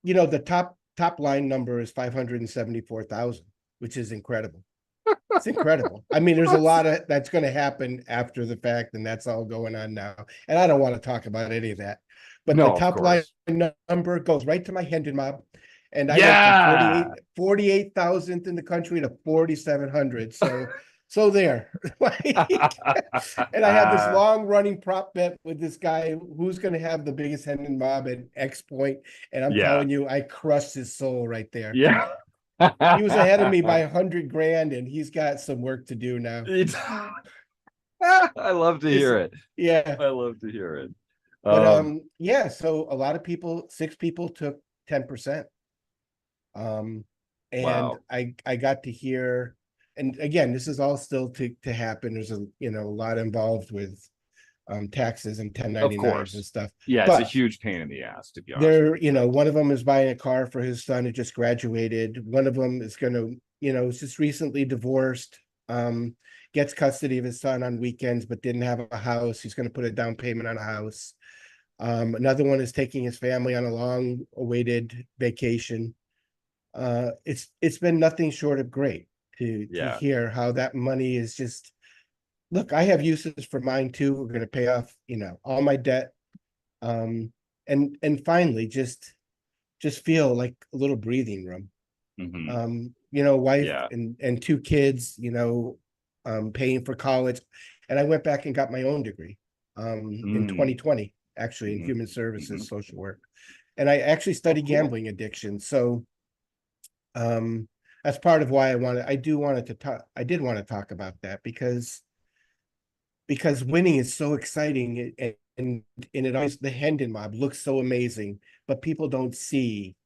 The top line number is 574,000, which is incredible. It's incredible. I mean, there's a lot of that's going to happen after the fact, and that's all going on now. And I don't want to talk about any of that. But No, the of top line course. number goes right to my Hendon mob. And I Yeah. went from 48,000th in the country to 4,700. So there. And I had this long running prop bet with this guy who's going to have the biggest Hendon mob at X point. And I'm Yeah. telling you, I crushed his soul right there. Yeah. He was ahead of me by 100 grand, and he's got some work to do now. I love to hear it. Yeah. I love to hear it. But yeah, so a lot of people, 6 people took 10%. And Wow. I got to hear, and again, this is all still to happen. There's a lot involved with taxes and 1099s and stuff. Yeah, But it's a huge pain in the ass, to be honest. there, one of them is buying a car for his son who just graduated. One of them is going to, is just recently divorced, gets custody of his son on weekends, but didn't have a house. He's going to put a down payment on a house. Another one is taking his family on a long awaited vacation. It's been nothing short of great to hear how that money is just, look, I have uses for mine too. We're going to pay off, all my debt. And finally just feel like a little breathing room. Wife and 2 kids, paying for college. And I went back and got my own degree in 2020, actually, in human services, social work. And I actually studied gambling addiction. So that's part of why I did want to talk about that because winning is so exciting, and it always, the Hendon mob looks so amazing, but people don't see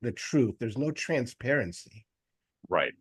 the truth. There's no transparency. Right.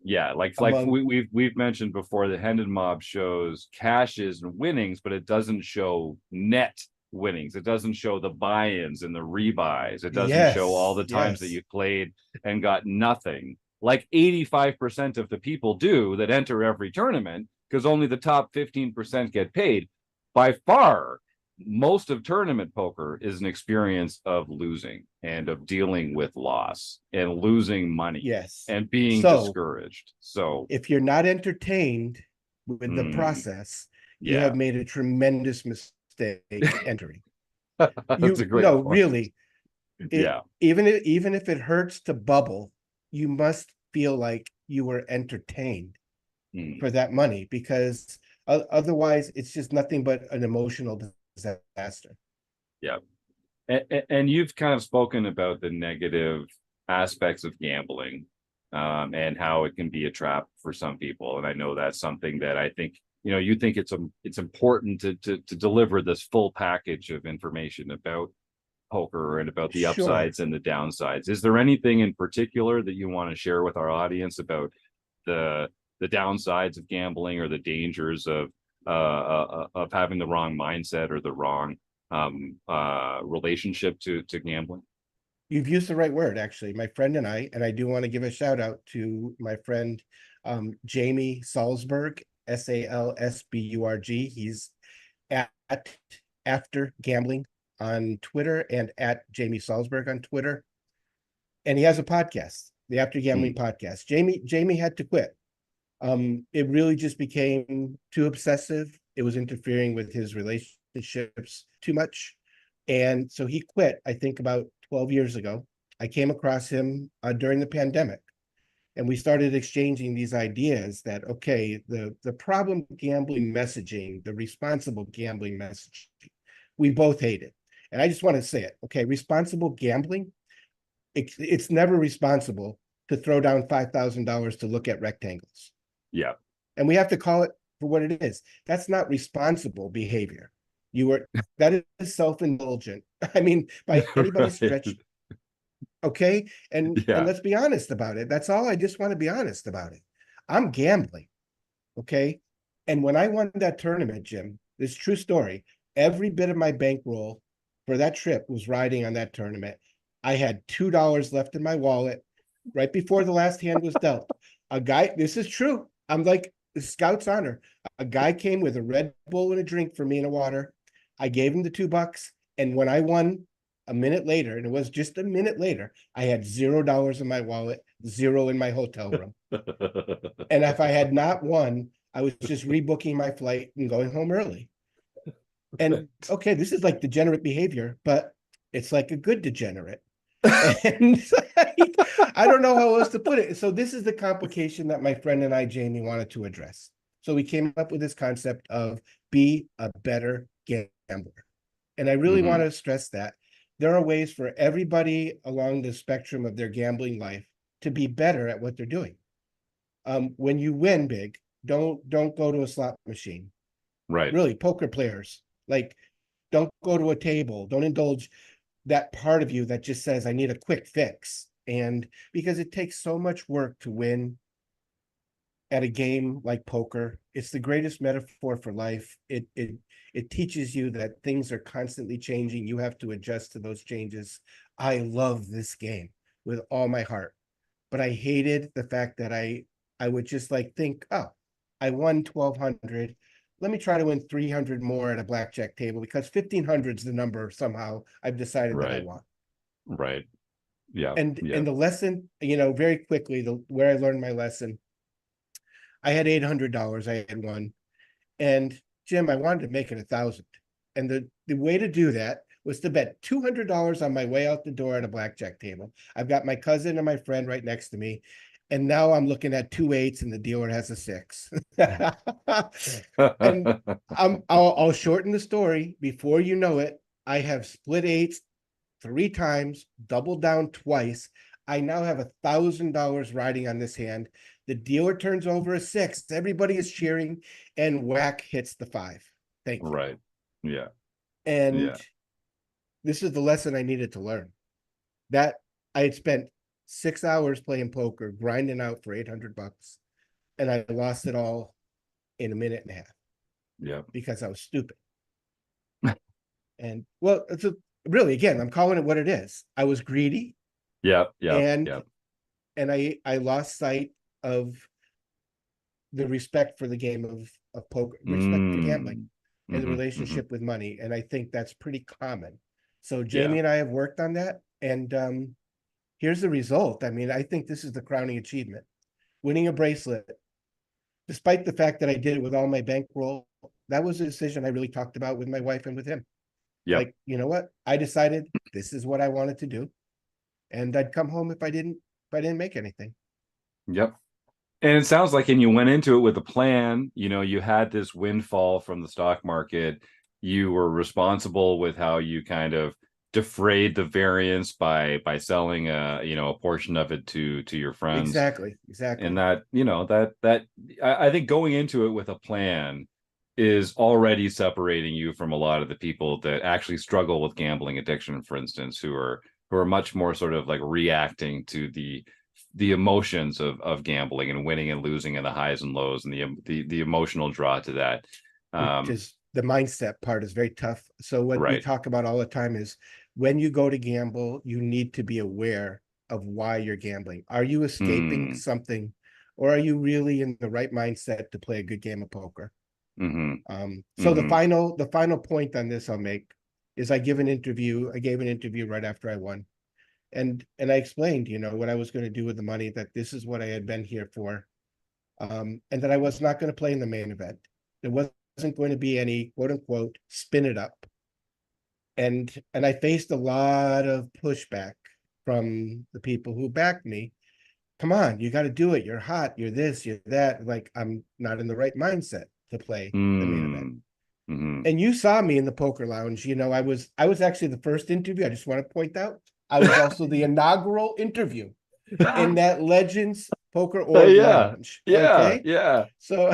Yeah, like we've mentioned before, the Hendon mob shows cashes and winnings, but it doesn't show net winnings. It doesn't show the buy-ins and the rebuys. It doesn't show all the times that you played and got nothing, like 85% of the people do that enter every tournament, because only the top 15% get paid. By far, most of tournament poker is an experience of losing and of dealing with loss and losing money. Yes. And being discouraged. So if you're not entertained with the process, you have made a tremendous mistake entering. That's a great point. Really. Even if it hurts to bubble, you must feel like you were entertained for that money, because otherwise it's just nothing but an emotional disaster. Yeah. And you've kind of spoken about the negative aspects of gambling, and how it can be a trap for some people. And I know that's something that I think, you think it's important to deliver this full package of information about poker and about the upsides and the downsides. Is there anything in particular that you want to share with our audience about the downsides of gambling, or the dangers of having the wrong mindset or the wrong relationship to gambling? You've used the right word, actually. My friend and I do want to give a shout out to my friend Jamie Salzberg, Salsburg. He's at After Gambling on Twitter and at Jamie Salzberg on Twitter. And he has a podcast, the After Gambling podcast. Jamie had to quit. It really just became too obsessive. It was interfering with his relationships too much. And so he quit, I think about 12 years ago. I came across him during the pandemic, and we started exchanging these ideas that, okay, the problem gambling messaging, the responsible gambling messaging, we both hate it. And I just want to say it, okay, responsible gambling, it's never responsible to throw down $5,000 to look at rectangles. Yeah. And we have to call it for what it is. That's not responsible behavior. That is self-indulgent. I mean, by anybody's Right. stretch. Okay. And Yeah. let's be honest about it. That's all. I just want to be honest about it. I'm gambling. Okay. And when I won that tournament, Jim, this true story, every bit of my bankroll for that trip was riding on that tournament. I had $2 left in my wallet right before the last hand was dealt. A guy, this is true. I'm like the scout's honor. A guy came with a Red Bull and a drink for me and a water. I gave him the $2. And when I won a minute later, and it was just a minute later, I had $0 in my wallet, 0 in my hotel room. And if I had not won, I was just rebooking my flight and going home early. And okay, this is like degenerate behavior, but it's like a good degenerate. And I don't know how else to put it. So this is the complication that my friend and I, Jamie, wanted to address. So we came up with this concept of be a better gambler. And I really want to stress that there are ways for everybody along the spectrum of their gambling life to be better at what they're doing. When you win big, don't go to a slot machine. Right. Really, poker players, like, don't go to a table. Don't indulge that part of you that just says, I need a quick fix. And because it takes so much work to win at a game like poker, it's the greatest metaphor for life. It teaches you that things are constantly changing. You have to adjust to those changes. I love this game with all my heart, but I hated the fact that I would just like think, oh, I won 1,200. Let me try to win 300 more at a blackjack table because 1,500 is the number somehow I've decided that I Right. want. Right. Yeah. And Yeah. the lesson, very quickly, where I learned my lesson, I had $800 I had won. And Jim, I wanted to make it 1,000. And the way to do that was to bet $200 on my way out the door at a blackjack table. I've got my cousin and my friend right next to me. And now I'm looking at 2 8s and the dealer has a 6. And I'll shorten the story. Before you know it, I have split 8s 3 times, doubled down twice. I now have $1,000 riding on this hand. The dealer turns over a 6. Everybody is cheering, and whack hits the 5. Thank you. Right. Yeah. And Yeah. this is the lesson I needed to learn. That I had spent 6 hours playing poker, grinding out for $800, and I lost it all in a minute and a half Yeah. because I was stupid. And well, really, again, I'm calling it what it is. I was greedy. Yeah. Yeah. And Yeah. and I lost sight of the respect for the game of poker, respect for gambling, and the relationship with money. And I think that's pretty common. So Jamie and I have worked on that, and here's the result. I mean, I think this is the crowning achievement. Winning a bracelet, despite the fact that I did it with all my bankroll, that was a decision I really talked about with my wife and with him. Yeah. Like, you know what? I decided this is what I wanted to do. And I'd come home if I didn't make anything. Yep. And it sounds like, and you went into it with a plan, you had this windfall from the stock market. You were responsible with how you kind of defrayed the variance by selling a portion of it to your friends. Exactly. And that I think going into it with a plan is already separating you from a lot of the people that actually struggle with gambling addiction, for instance, who are much more sort of like reacting to the emotions of gambling and winning and losing and the highs and lows and the emotional draw to that. Just the mindset part is very tough. So what we talk about all the time is when you go to gamble, you need to be aware of why you're gambling. Are you escaping something, or are you really in the right mindset to play a good game of poker? So the final point on this I'll make is I gave an interview right after I won. And I explained, what I was going to do with the money, that this is what I had been here for. and that I was not going to play in the main event. There wasn't going to be any quote unquote spin it up. And I faced a lot of pushback from the people who backed me. Come on, you got to do it. You're hot. You're this, you're that. Like, I'm not in the right mindset to play the main event. Mm-hmm. And you saw me in the poker lounge. You know, I was actually the first interview. I just want to point out, I was also the inaugural interview in that Legends Poker Org lounge. Okay? Yeah. So,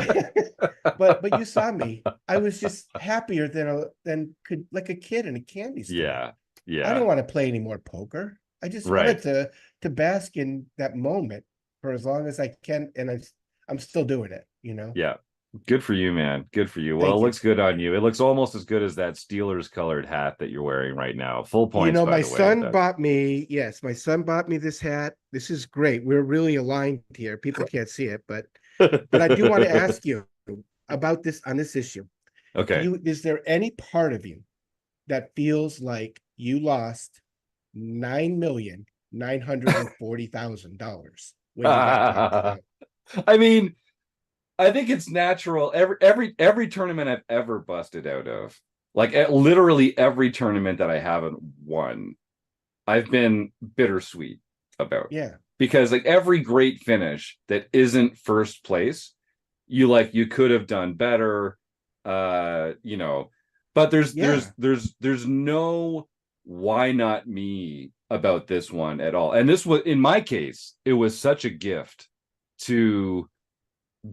but you saw me. I was just happier than could, like a kid in a candy store. Yeah. I didn't want to play any more poker. I just wanted to bask in that moment for as long as I can, and I'm still doing it. You know. Yeah. Good for you, man. Good for you. Well, Thank it you. looks good on you. It looks almost as good as that Steelers colored hat that you're wearing right now. Full points. You know, by my the way, son bought me. Yes, my son bought me this hat. This is great. We're really aligned here. People can't see it, but I do want to ask you about this on this issue. Okay. Is there any part of you that feels like you lost $9,940,000 when you got knocked out? I mean, I think it's natural. Every tournament I've ever busted out of, like literally every tournament that I haven't won, I've been bittersweet about. Yeah. Because like every great finish that isn't first place, you could have done better, you know. But there's no why not me about this one at all. And this was, in my case, it was such a gift to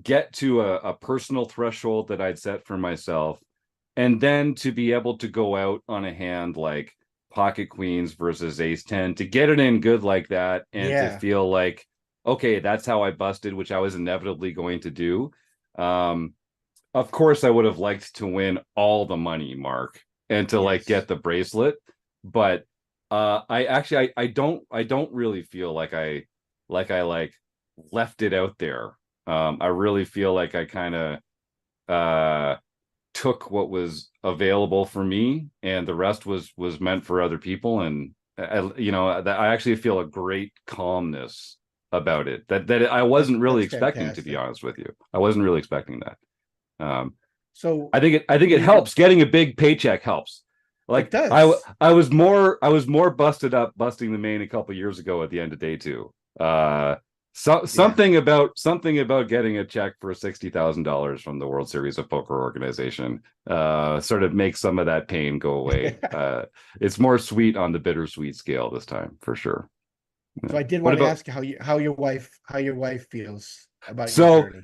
get to a personal threshold that I'd set for myself, and then to be able to go out on a hand like pocket queens versus ace 10, to get it in good like that, and to feel like, okay, that's how I busted, which I was inevitably going to do. Of course I would have liked to win all the money, Mark, and to like get the bracelet, but I don't really feel like I left it out there. I really feel like I kind of took what was available for me, and the rest was meant for other people. And that I actually feel a great calmness about it that I wasn't really expecting, fantastic. To be honest with you, I wasn't really expecting that. So I think it helps. Getting a big paycheck helps. Like I was more busted up busting the main a couple years ago at the end of day two. Something about getting a check for $60,000 from the World Series of Poker organization sort of makes some of that pain go away. It's more sweet on the bittersweet scale this time, for sure. So I did want to ask how your wife feels about your journey.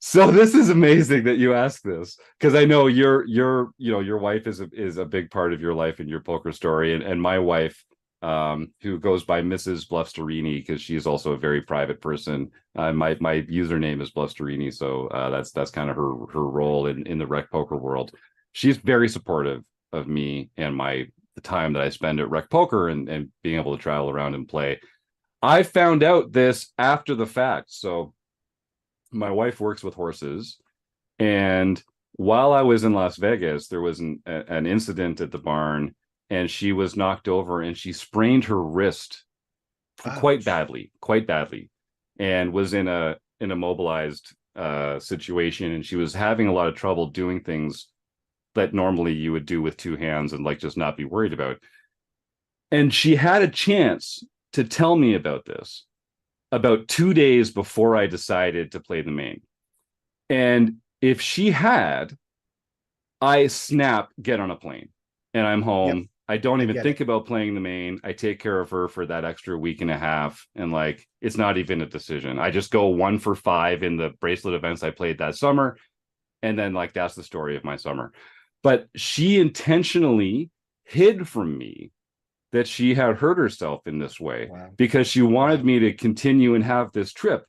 So this is amazing that you ask this, because I know your wife is a big part of your life and your poker story, and my wife, who goes by Mrs. Bluffsterini, because she's also a very private person. My username is Bluffsterini, so that's kind of her role in the RecPoker world. She's very supportive of me and the time that I spend at RecPoker and being able to travel around and play. I found out this after the fact. So my wife works with horses, and while I was in Las Vegas, there was an incident at the barn, and she was knocked over and she sprained her wrist quite badly, and was in a mobilized situation, and she was having a lot of trouble doing things that normally you would do with two hands and like just not be worried about. And she had a chance to tell me about this about 2 days before I decided to play the main. And if she had, I get on a plane and I'm home. Yep. I don't even think about playing the main. I take care of her for that extra week and a half. And like, it's not even a decision. I just go 1 for 5 in the bracelet events I played that summer. And then like, that's the story of my summer. But she intentionally hid from me that she had hurt herself in this way, because she wanted me to continue and have this trip.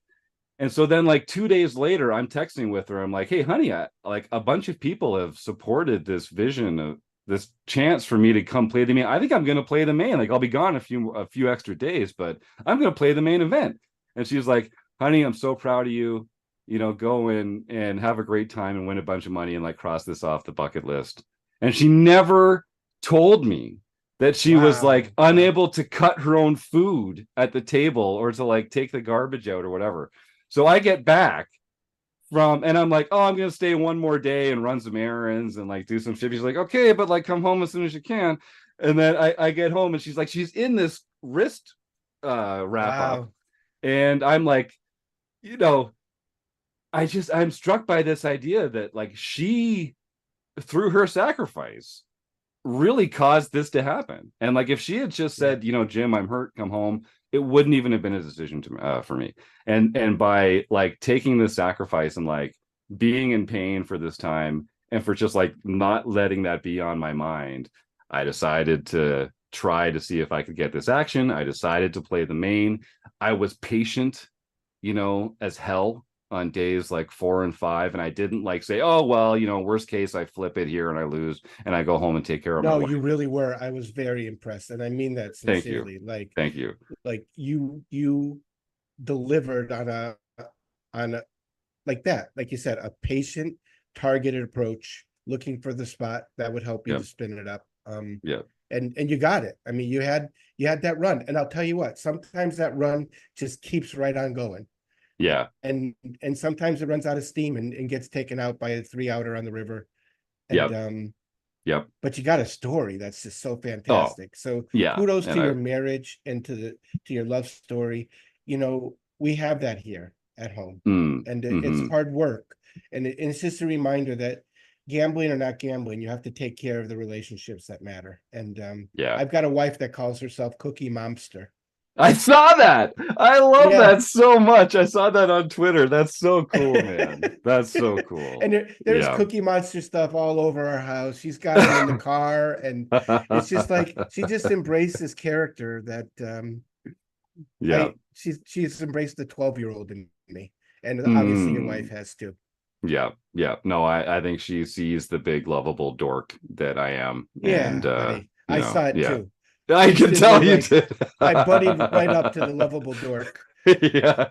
And so then like 2 days later, I'm texting with her. I'm like, hey, honey, like a bunch of people have supported this vision of this chance for me to come play the main. I think I'm going to play the main. Like I'll be gone a few extra days, but I'm going to play the main event. And she's like, honey, I'm so proud of you. Go in and have a great time and win a bunch of money and like cross this off the bucket list. And she never told me that she was like unable to cut her own food at the table or to like take the garbage out or whatever. So I get back and I'm like, oh, I'm gonna stay one more day and run some errands and like do some shit. She's like, okay, but like come home as soon as you can. And then I get home and she's like, she's in this wrist wrap up. Wow. And I'm like, you know, I'm struck by this idea that like she, through her sacrifice, really caused this to happen. And like if she had just said, you know, Jim, I'm hurt, come home, it wouldn't even have been a decision to for me. And by like taking this sacrifice and like being in pain for this time and for just like not letting that be on my mind, I decided to try to see if I could get this action. I decided to play the main. I was patient, you know, as hell on days like 4 and 5, and I didn't like say, oh well, you know, worst case I flip it here and I lose and I go home and take care of my No, wife. you really were. I was very impressed, and I mean that Thank you. sincerely. Like, Thank you. like you delivered on a like that, like you said, a patient, targeted approach, looking for the spot that would help you Yep. to spin it up. Yeah. And you got it. I mean, you had that run, and I'll tell you what, sometimes that run just keeps right on going. Yeah. And sometimes it runs out of steam and gets taken out by a 3-outer on the river. And Yep. Yep. but you got a story that's just so fantastic. So Yeah. kudos to And your marriage and to your love story. You know, we have that here at home, and it's hard work, and it's just a reminder that gambling or not gambling, you have to take care of the relationships that matter. And yeah. I've got a wife that calls herself Cookie Momster. I saw that. I love Yeah. that so much. I saw that on Twitter. That's so cool, man. That's so cool. And there's Yeah. Cookie Monster stuff all over our house. She's got it in the car, and it's just like she just embraced this character that yeah. she's embraced the 12-year-old in me, and obviously your wife has too. Yeah. Yeah. No, I think she sees the big lovable dork that I am. Yeah, And buddy. I saw it too. I can tell you like, did. I buddied right up to the lovable dork. Yeah.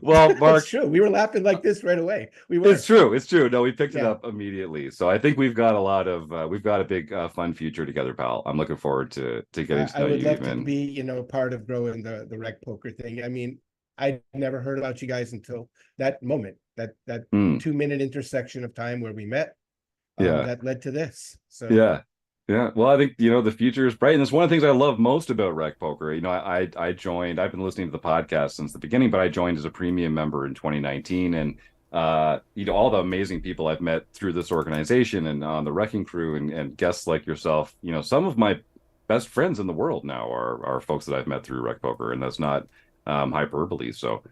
Well, Mark, It's true. We were laughing like this right away. We were. It's true. It's true. No, we picked it Yeah. up immediately. So I think we've got a big fun future together, pal. I'm looking forward to getting to I know would you love even. to be, part of growing the RecPoker thing. I mean, I never heard about you guys until that moment, that 2-minute intersection of time where we met. That led to this. So Yeah. Well, I think the future is bright, and it's one of the things I love most about RecPoker. I joined. I've been listening to the podcast since the beginning, but I joined as a premium member in 2019, and all the amazing people I've met through this organization and on the wrecking crew and guests like yourself. Some of my best friends in the world now are folks that I've met through RecPoker, and that's not hyperbole. So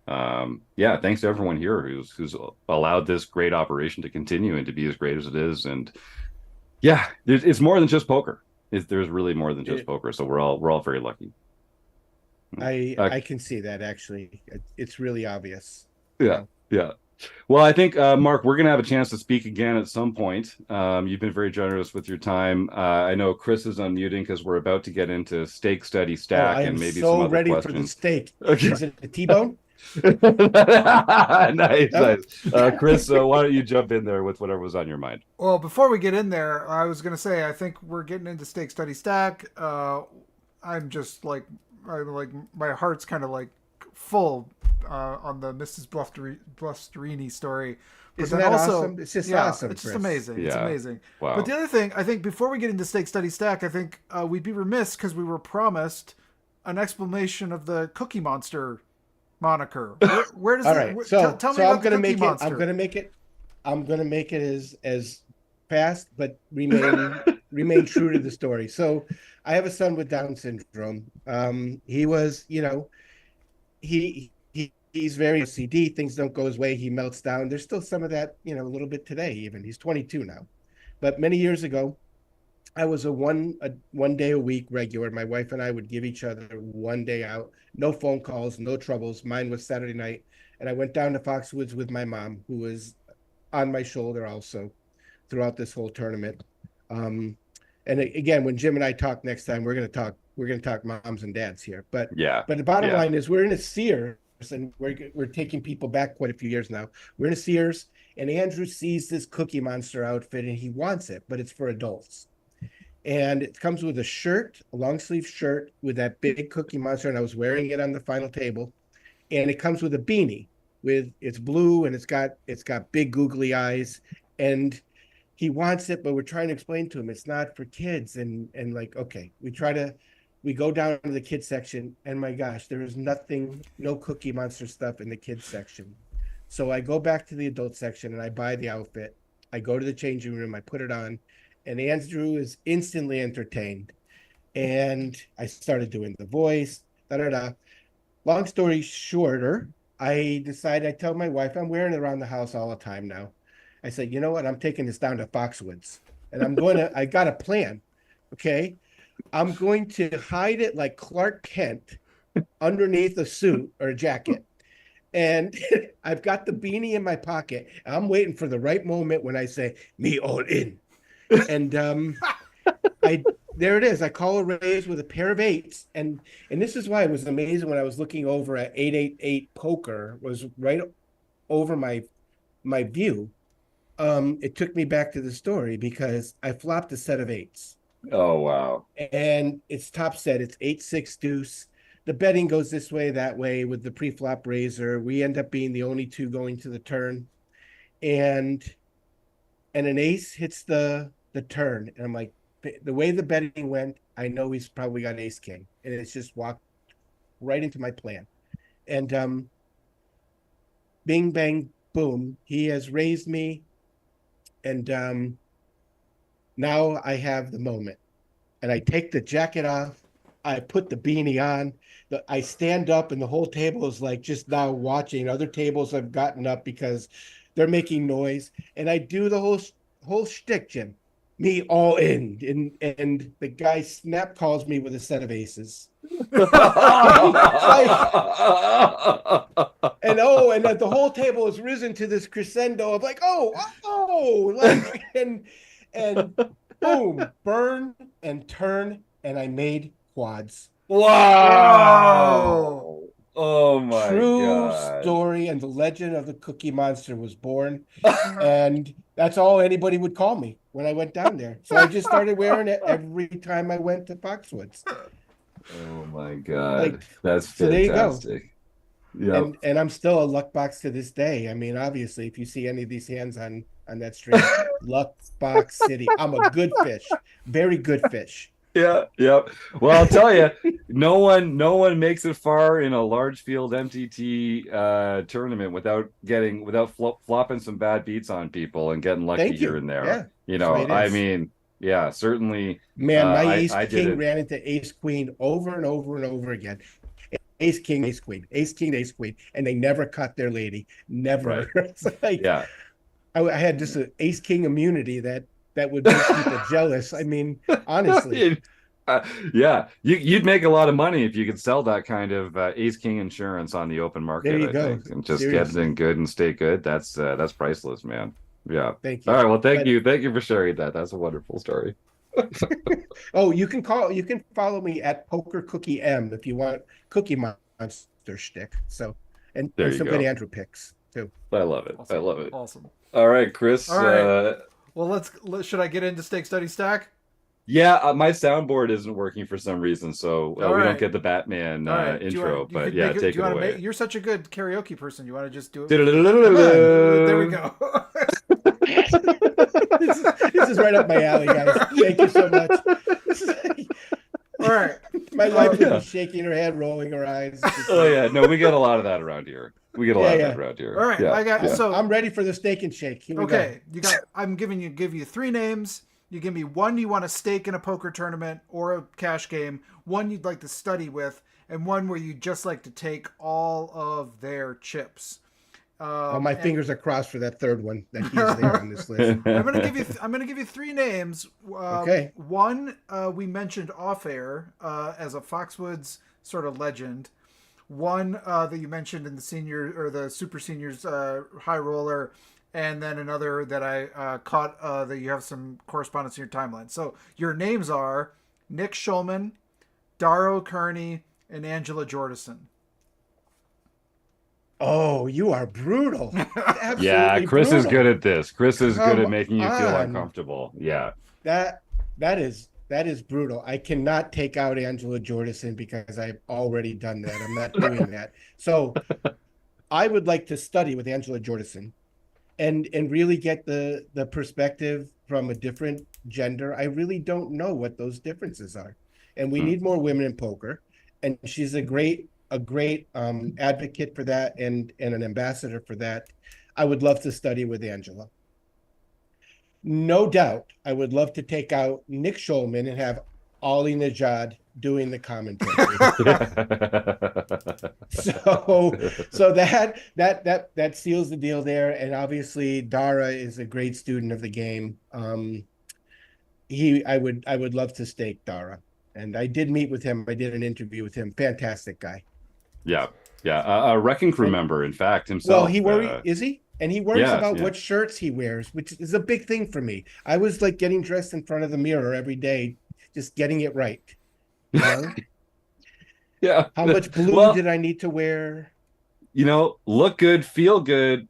thanks to everyone here who's allowed this great operation to continue and to be as great as it is. And yeah, it's more than just poker. There's really more than just poker. So we're all very lucky. I can see that, actually. It's really obvious. Yeah. Well, I think Mark, we're gonna have a chance to speak again at some point. You've been very generous with your time. I know Chris is unmuting because we're about to get into stake, study, stack, and maybe some other ready questions. for the steak. Okay. Is it a T-bone? Nice. Chris, why don't you jump in there with whatever was on your mind? Well, before we get in there, I was going to say, I think we're getting into stake, study, stack. I'm just like my heart's kind of like full on the Mrs. Blusterini story. But Isn't that awesome? It's just awesome. It's just Chris. amazing. It's amazing. Wow. But the other thing, I think before we get into stake, study, stack, I think we'd be remiss because we were promised an explanation of the Cookie Monster moniker. Where does All it? right, Tell me so about I'm the gonna Cookie make Monster. I'm gonna make it as fast, but remain true to the story. So I have a son with Down syndrome. He was, he's very OCD. Things don't go his way. He melts down. There's still some of that, a little bit today. Even he's 22 now, but many years ago, I was a one day a week regular. My wife and I would give each other one day out, no phone calls, no troubles. Mine was Saturday night, and I went down to Foxwoods with my mom, who was on my shoulder also throughout this whole tournament. And again, when Jim and I talk next time, we're gonna talk moms and dads here. But the bottom line is, we're in a Sears, and we're taking people back quite a few years now. We're in a Sears, and Andrew sees this Cookie Monster outfit, and he wants it, but it's for adults. And it comes with a shirt, a long sleeve shirt with that big Cookie Monster, and I was wearing it on the final table. And it comes with a beanie. it's blue and it's got big googly eyes, and he wants it, but we're trying to explain to him it's not for kids. And like, okay, we go down to the kids section, and my gosh, there is nothing, no Cookie Monster stuff in the kids section. So I go back to the adult section and I buy the outfit. I go to the changing room, I put it on, and Andrew is instantly entertained. And I started doing the voice, Long story shorter, I tell my wife, I'm wearing it around the house all the time now. I said, you know what? I'm taking this down to Foxwoods, and I got a plan. Okay. I'm going to hide it like Clark Kent underneath a suit or a jacket. And I've got the beanie in my pocket. I'm waiting for the right moment when I say, me all in. And there it is. I call a raise with a pair of eights. And this is why it was amazing when I was looking over at 888 poker was right over my view. It took me back to the story because I flopped a set of eights. Oh, wow. And it's top set. It's 8-6 deuce. The betting goes this way, that way with the pre-flop raiser. We end up being the only two going to the turn. And an ace hits the turn. And I'm like, the way the betting went, I know he's probably got ace king. And it's just walked right into my plan. And bing, bang, boom. He has raised me. And now I have the moment. And I take the jacket off. I put the beanie on. I stand up, and the whole table is like just now watching. Other tables have gotten up because they're making noise. And I do the whole shtick, Jim. Me all in. And the guy snap calls me with a set of aces. And the whole table has risen to this crescendo of like, like, and boom, burn and turn, and I made quads. Wow. Oh my True God. story, and the legend of the Cookie Monster was born. And that's all anybody would call me when I went down there. So I just started wearing it every time I went to Foxwoods. Oh my God. Like, That's so there you go. fantastic. Yeah. And I'm still a luck box to this day. I mean, obviously, if you see any of these hands on that stream, luck box city. I'm a good fish, very good fish. Yeah. Well, I'll tell you, no one makes it far in a large field MTT tournament without flopping some bad beats on people and getting lucky here and there. Yeah, you know, I mean, yeah, certainly. Man, my ace king ran into ace queen over and over and over again. Ace king, ace queen, ace king, ace queen, and they never caught their lady. Never. Right. It's like, yeah. I had just an ace king immunity that would make people jealous. I mean, honestly. Yeah, you'd make a lot of money if you could sell that kind of ace king insurance on the open market. There you go. Think. And just get it in good and stay good. That's priceless, man. Yeah. Thank you. All right. Well, thank you for sharing that. That's a wonderful story. Oh, you can follow me at Poker Cookie M if you want Cookie Monster shtick. So, and some good Andrew picks too. I love it. Awesome. I love it. Awesome. All right, Chris. All right. Well, should I get into Stake Study Stack? Yeah, my soundboard isn't working for some reason, so we don't get the Batman intro. But yeah, take it away. You're such a good karaoke person. You want to just do it? There we go. This is right up my alley, guys. Thank you so much. All right. My wife is shaking her head, rolling her eyes. Oh yeah, no, we get a lot of that around here. We get a lot of that around here. All right, so I'm ready for the steak and shake. Here we go. I'm give you three names. You give me one you want to stake in a poker tournament or a cash game, one you'd like to study with, and one where you just like to take all of their chips. My fingers are crossed for that third one that he's there on this list. I'm gonna give you three names. Okay. One we mentioned off air as a Foxwoods sort of legend. One that you mentioned in the senior or the super seniors high roller, and then another that I caught that you have some correspondence in your timeline. So your names are Nick Schulman, Daro Kearney, and Angela Jordison. Oh, you are brutal. Yeah, Chris is good at this. Chris is good at making you feel uncomfortable. Yeah. That is brutal. I cannot take out Angela Jordison because I've already done that. I'm not doing that. So I would like to study with Angela Jordison and really get the perspective from a different gender. I really don't know what those differences are. And we need more women in poker. And she's a great advocate for that and an ambassador for that. I would love to study with Angela. No doubt, I would love to take out Nick Schulman and have Ollie Najad doing the commentary. so that seals the deal there. And obviously, Dara is a great student of the game. I would love to stake Dara, and I did meet with him. I did an interview with him. Fantastic guy. Yeah. A Wrecking Crew member, in fact, himself. Well, he worries, is he? And he worries about what shirts he wears, which is a big thing for me. I was like getting dressed in front of the mirror every day, just getting it right. You know? Yeah. How much blue did I need to wear? You know, look good, feel good,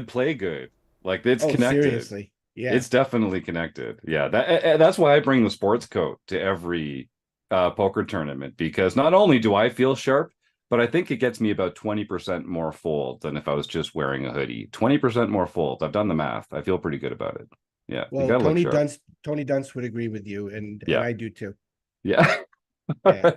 play good. Like it's connected. Seriously. Yeah. It's definitely connected. Yeah. That's why I bring the sports coat to every poker tournament, because not only do I feel sharp, but I think it gets me about 20% more fold than if I was just wearing a hoodie. 20% more fold. I've done the math. I feel pretty good about it. Yeah. Well, Tony Dunst would agree with you, and I do too. Yeah. Yeah.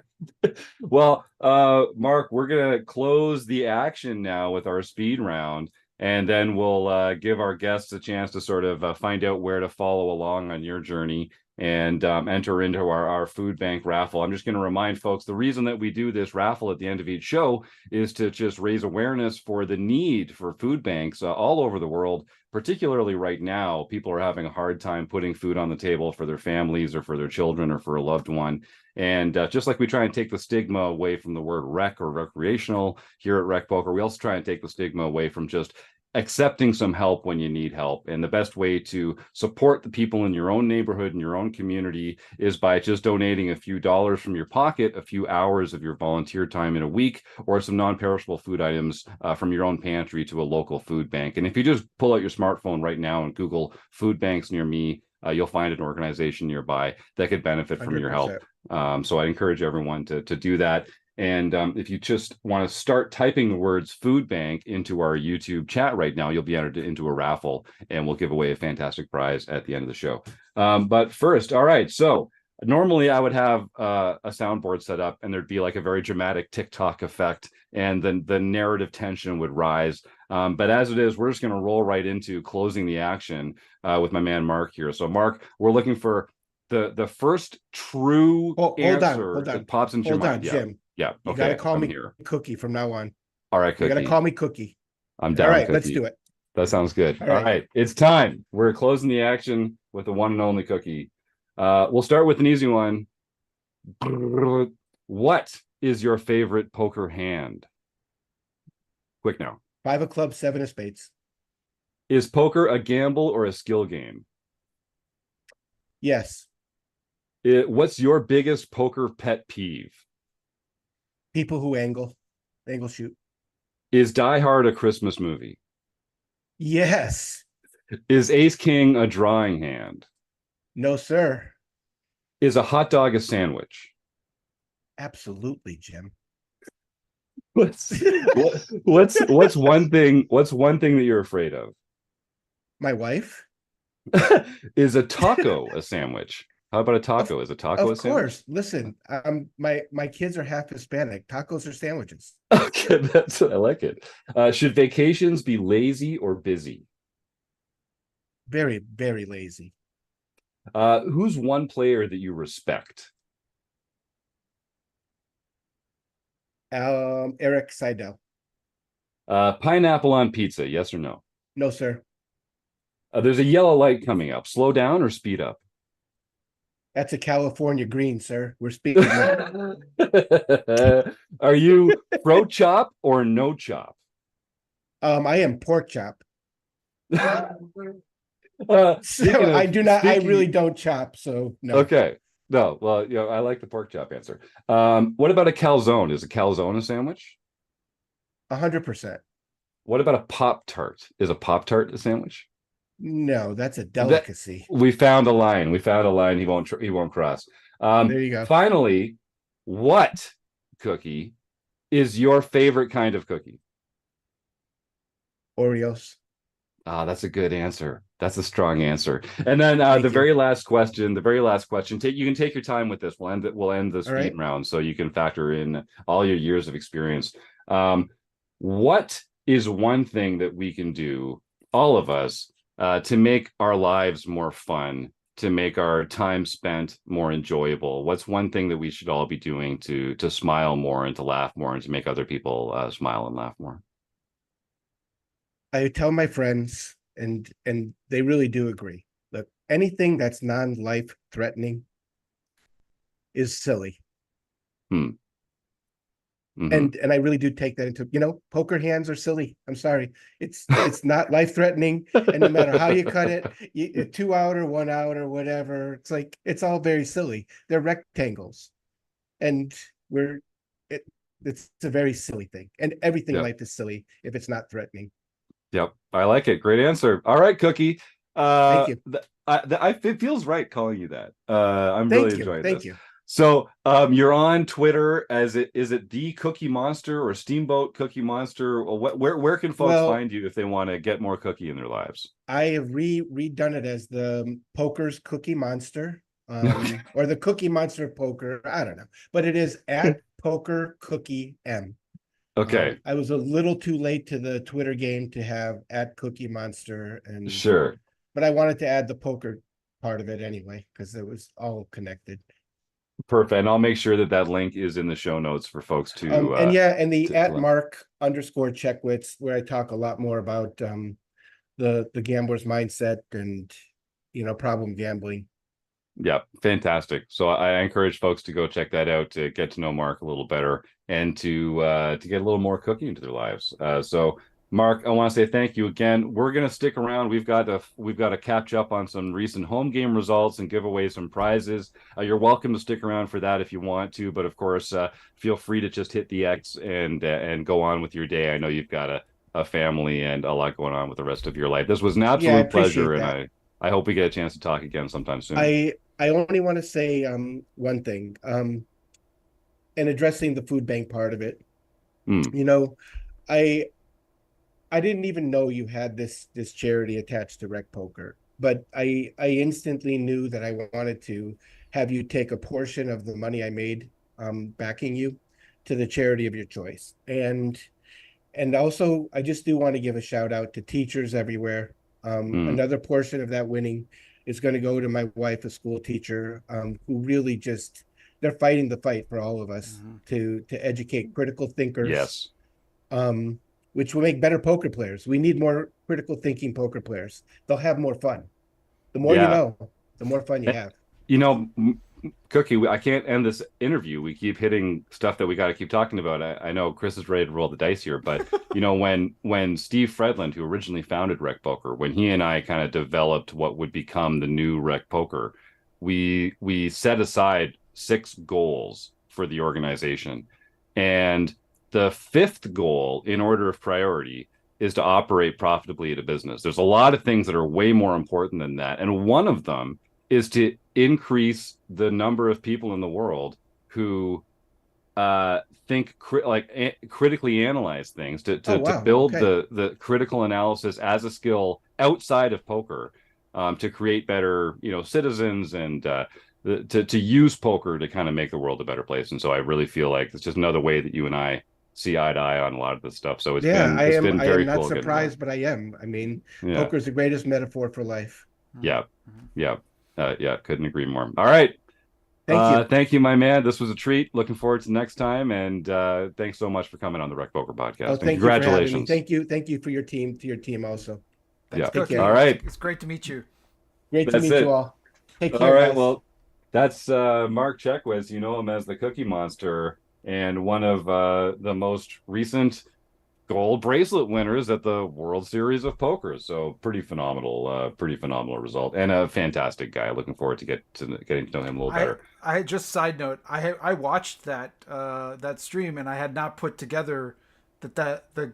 Well, Mark, we're gonna close the action now with our speed round, and then we'll give our guests a chance to sort of find out where to follow along on your journey and enter into our food bank raffle. I'm just going to remind folks, the reason that we do this raffle at the end of each show is to just raise awareness for the need for food banks all over the world. Particularly right now, people are having a hard time putting food on the table for their families or for their children or for a loved one. And just like we try and take the stigma away from the word rec or recreational here at RecPoker, we also try and take the stigma away from just accepting some help when you need help. And the best way to support the people in your own neighborhood and your own community is by just donating a few dollars from your pocket, a few hours of your volunteer time in a week, or some non-perishable food items from your own pantry to a local food bank. And if you just pull out your smartphone right now and Google food banks near me, you'll find an organization nearby that could benefit from 100%. Your help. So I encourage everyone to do that. And if you just want to start typing the words food bank into our YouTube chat right now, you'll be entered into a raffle, and we'll give away a fantastic prize at the end of the show. But first, all right, so normally I would have a soundboard set up, and there'd be like a very dramatic TikTok effect, and then the narrative tension would rise. But as it is, we're just going to roll right into closing the action with my man Mark here. So Mark, we're looking for the first true answer that pops into your mind. Jim. Yeah. You gotta call me here. Cookie from now on. All right, Cookie. You gotta call me Cookie. I'm down. All right, Cookie. let's do it. That sounds good. All right. It's time. We're closing the action with the one and only Cookie. We'll start with an easy one. What is your favorite poker hand? Quick now. 5 of clubs, 7 of spades. Is poker a gamble or a skill game? Yes. What's your biggest poker pet peeve? People who angle shoot. Is Die Hard a Christmas movie? Yes. Is Ace King a drawing hand? No, sir. Is a hot dog a sandwich? Absolutely, Jim. What's one thing that you're afraid of? My wife. Is a taco a sandwich? How about a taco? Is a taco a sandwich? Of course. Listen, my kids are half Hispanic. Tacos are sandwiches. Okay, I like it. Should vacations be lazy or busy? Very, very lazy. Who's one player that you respect? Eric Seidel. Pineapple on pizza, yes or no? No, sir. There's a yellow light coming up. Slow down or speed up? That's a California green, sir. We're speaking. Are you pro chop or no chop? I am pork chop. So I do not. I really don't chop. So no. Okay. No. Well, I like the pork chop answer. What about a calzone? Is a calzone a sandwich? 100%. What about a Pop-Tart? Is a Pop-Tart a sandwich? No, that's a delicacy. We found a line. He won't cross. There you go. Finally, what cookie is your favorite kind of cookie? Oreos. That's a good answer. That's a strong answer. And then Thank you. very last question. You can take your time with this. We'll end the All speed right. round so you can factor in all your years of experience. What is one thing that we can do, all of us, to make our lives more fun, to make our time spent more enjoyable? What's one thing that we should all be doing to smile more and to laugh more and to make other people smile and laugh more? I tell my friends, and they really do agree. Look, anything that's non-life threatening is silly. Hmm. And I really do take that into, poker hands are silly. I'm sorry. It's not life threatening. And no matter how you cut it, 2 out or 1 out or whatever, it's like, it's all very silly. They're rectangles. And it's a very silly thing. And everything in life is silly if it's not threatening. Yep, I like it. Great answer. All right, Cookie. Thank you. It feels right calling you that. I'm really enjoying this. Thank you. So, you're on Twitter is it the Cookie Monster or Steamboat Cookie Monster? Or where can folks find you if they want to get more cookie in their lives? I have redone it as the Poker's Cookie Monster, or the Cookie Monster of Poker. I don't know, but it is at Poker Cookie M. Okay. I was a little too late to the Twitter game to have at Cookie Monster, and Sure. but I wanted to add the poker part of it anyway because it was all connected. Perfect. And I'll make sure that link is in the show notes for folks to and the at Mark_Checkwicz, where I talk a lot more about the gambler's mindset and problem gambling. Yeah, fantastic. So I encourage folks to go check that out to get to know Mark a little better and to get a little more cookie into their lives. So Mark, I want to say thank you again. We're going to stick around. We've got to catch up on some recent home game results and give away some prizes. You're welcome to stick around for that if you want to, but of course, feel free to just hit the X and go on with your day. I know you've got a family and a lot going on with the rest of your life. This was an absolute pleasure, and I hope we get a chance to talk again sometime soon. I only want to say one thing, in addressing the food bank part of it. I didn't even know you had this charity attached to RecPoker, but I instantly knew that I wanted to have you take a portion of the money I made backing you to the charity of your choice. And also, I just do want to give a shout out to teachers everywhere. Another portion of that winning is going to go to my wife, a school teacher, who really they're fighting the fight for all of us to educate critical thinkers. Yes. Which will make better poker players. We need more critical thinking poker players. They'll have more fun. The more you know, the more fun you have. Cookie, I can't end this interview. We keep hitting stuff that we got to keep talking about. I know Chris is ready to roll the dice here, but when Steve Fredland, who originally founded RecPoker, when he and I kind of developed what would become the new RecPoker, we set aside 6 goals for the organization, and the 5th goal in order of priority is to operate profitably at a business. There's a lot of things that are way more important than that. And one of them is to increase the number of people in the world who critically analyze things, to build the critical analysis as a skill outside of poker, to create better, citizens and to use poker to kind of make the world a better place. And so I really feel like it's just another way that you and I see eye to eye on a lot of this stuff. So it's been very cool. I am not surprised, but I am. I mean, poker is the greatest metaphor for life. Yeah. Couldn't agree more. All right. Thank you. Thank you, my man. This was a treat. Looking forward to next time. And thanks so much for coming on the RecPoker podcast. Oh, congratulations. Thank you. Thank you for your team, to your team also. Yeah. Take care. All right. It's great to meet you. Great to meet you all. Take care. All right. Guys. Well, that's Mark Checkwicz. You know him as the Cookie Monster, and one of the most recent gold bracelet winners at the World Series of Poker. So pretty phenomenal result, and a fantastic guy. Looking forward to getting to know him a little better. I just side note, I watched that stream, and I had not put together that the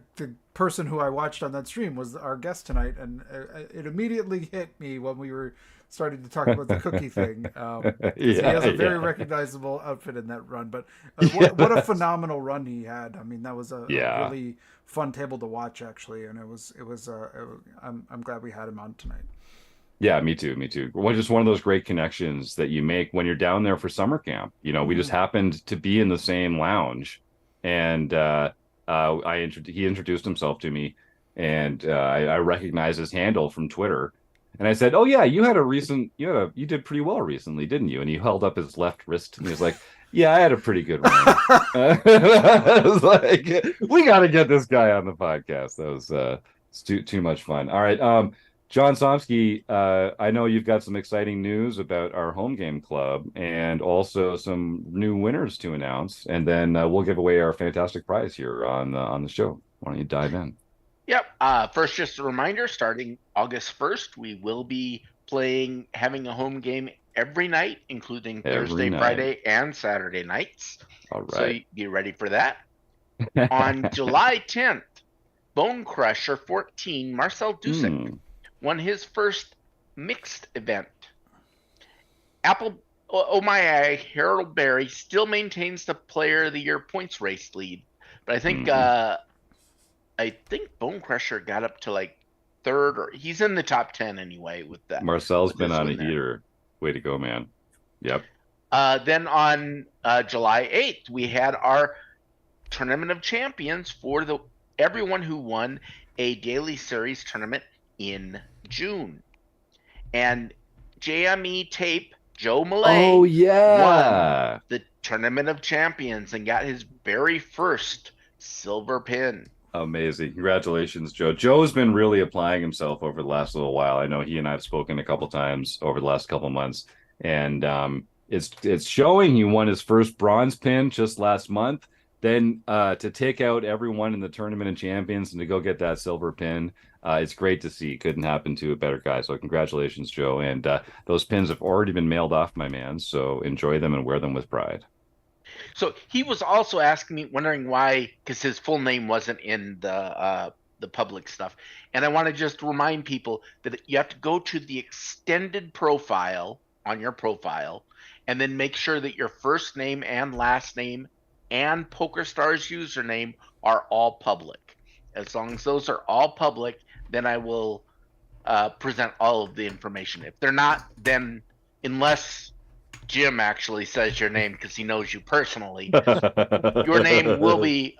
person who I watched on that stream was our guest tonight, and it immediately hit me when we were starting to talk about the cookie thing. He has a very recognizable outfit in that run, but what a phenomenal run he had. I mean, that was a really fun table to watch, actually, and I'm glad we had him on tonight. Yeah, me too. Well, just one of those great connections that you make when you're down there for summer camp. You know, we just happened to be in the same lounge, and he introduced himself to me, and I recognized his handle from Twitter, and I said, "Oh yeah, you did pretty well recently, didn't you?" And he held up his left wrist, and he was like, "Yeah, I had a pretty good run." I was like, "We got to get this guy on the podcast." That was it's too much fun. All right, John Somsky, I know you've got some exciting news about our home game club and also some new winners to announce, and then we'll give away our fantastic prize here on the show. Why don't you dive in? Yep. First, just a reminder, starting August 1st, we will be having a home game every night, including Thursday, Friday, and Saturday nights. All right. So be ready for that. On July 10th, Bone Crusher 14, Marcel Dusick, won his first mixed event. Harold Berry still maintains the Player of the Year points race lead, but I think Bone Crusher got up to like third, or he's in the top 10 anyway with that. Marcel's been on a heater. Way to go, man. Yep. Then on July 8th, we had our Tournament of Champions for everyone who won a daily series tournament in June. And JME Tape, Joe Millay, won the Tournament of Champions and got his very first silver pin. Amazing. Congratulations, Joe. Joe's been really applying himself over the last little while. I know he and I have spoken a couple times over the last couple months, and it's showing. He won his first bronze pin just last month. Then to take out everyone in the Tournament of Champions and to go get that silver pin, it's great to see. Couldn't happen to a better guy. So congratulations, Joe. And those pins have already been mailed off, my man. So enjoy them and wear them with pride. So he was also wondering why, because his full name wasn't in the public stuff. And I want to just remind people that you have to go to the extended profile on your profile, and then make sure that your first name and last name and PokerStars username are all public. As long as those are all public, then I will present all of the information. If they're not, then unless Jim actually says your name because he knows you personally, your name will be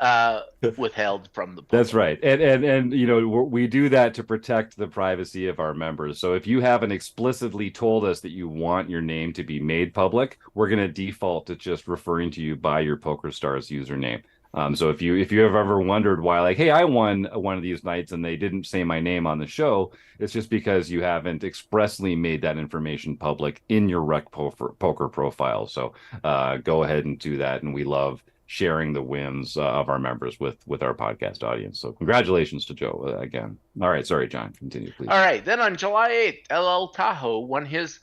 withheld from the public. That's right. And you know, we do that to protect the privacy of our members. So if you haven't explicitly told us that you want your name to be made public, we're going to default to just referring to you by your PokerStars username. So if you have ever wondered why, like, hey, I won one of these nights and they didn't say my name on the show, it's just because you haven't expressly made that information public in your RecPoker profile. So go ahead and do that. And we love sharing the wins of our members with our podcast audience. So congratulations to Joe again. All right. Sorry, John. Continue, please. All right. Then on July 8th, LL Tahoe won his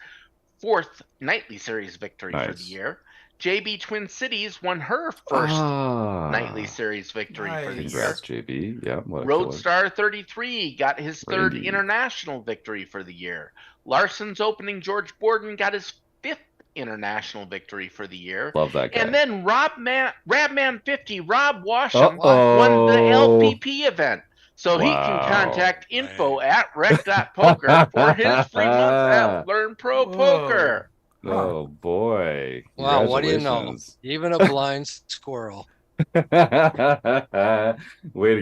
fourth nightly series victory for the year. JB Twin Cities won her first nightly series victory for the year. Congrats, JB. Yeah. Roadstar 33 got his third international victory for the year. Larson's opening George Borden got his fifth international victory for the year. Love that guy. And then Rabman 50, Rob Washam, won the LPP event. So he can contact info at rec.poker for his free month at Learn Pro Poker. Oh boy. Wow, what do you know? Even a blind squirrel. Way to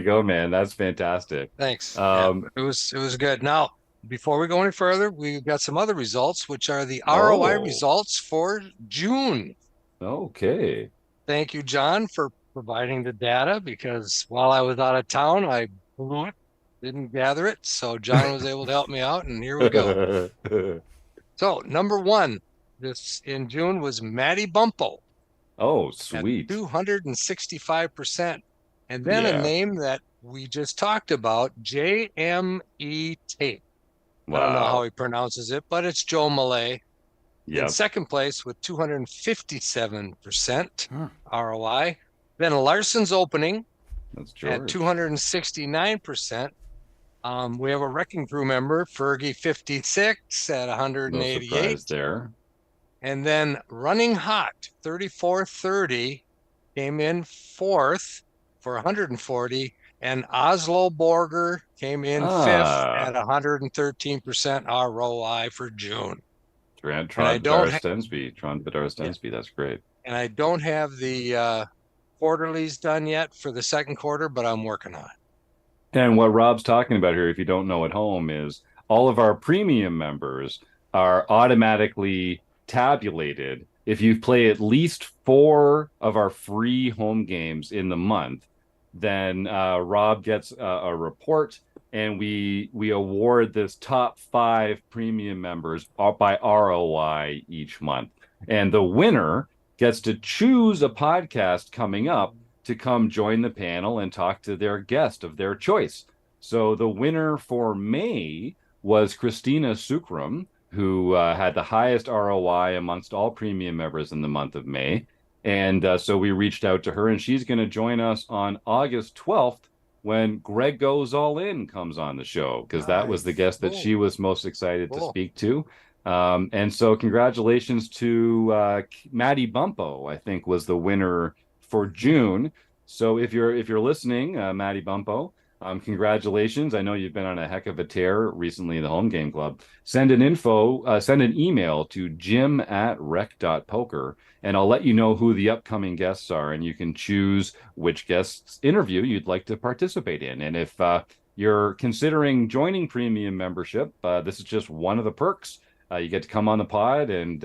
go, man. That's fantastic. Thanks. It was good. Now, before we go any further, we've got some other results, which are the ROI results for June. Okay. Thank you, John, for providing the data, because while I was out of town, I blew it, didn't gather it. So John was able to help me out, and here we go. So number one this in June was Matty Bumpo. Oh, sweet. 265%. And then a name that we just talked about, JME Tape. Wow. I don't know how he pronounces it, but it's Joe Millay. In second place with 257% ROI. Then Larson's opening That's at George. 269%. We have a Wrecking Crew member, Fergie 56 at No 188. surprise there. And then Running Hot 3430 came in fourth for 140. And Oslo Borger came in fifth at 113% ROI for June. Tron And I don't Bedar Stensby. That's great. And I don't have the quarterlies done yet for the second quarter, but I'm working on it. And what Rob's talking about here, if you don't know at home, is all of our premium members are automatically tabulated. If you play at least 4 of our free home games in the month, then Rob gets a report, and we award this top 5 premium members by ROI each month. And the winner gets to choose a podcast coming up to come join the panel and talk to their guest of their choice. So the winner for May was Christina Sukram, who had the highest ROI amongst all premium members in the month of May. And so we reached out to her, and she's going to join us on August 12th when Greg Goes All In comes on the show, because that was the guest that she was most excited to speak to. And so congratulations to Maddie Bumpo, I think was the winner for June. So if you're listening, Maddie Bumpo, congratulations. I know you've been on a heck of a tear recently in the Home Game Club. Send an email to jim@rec.poker, and I'll let you know who the upcoming guests are, and you can choose which guest's interview you'd like to participate in. And if you're considering joining premium membership, this is just one of the perks. You get to come on the pod and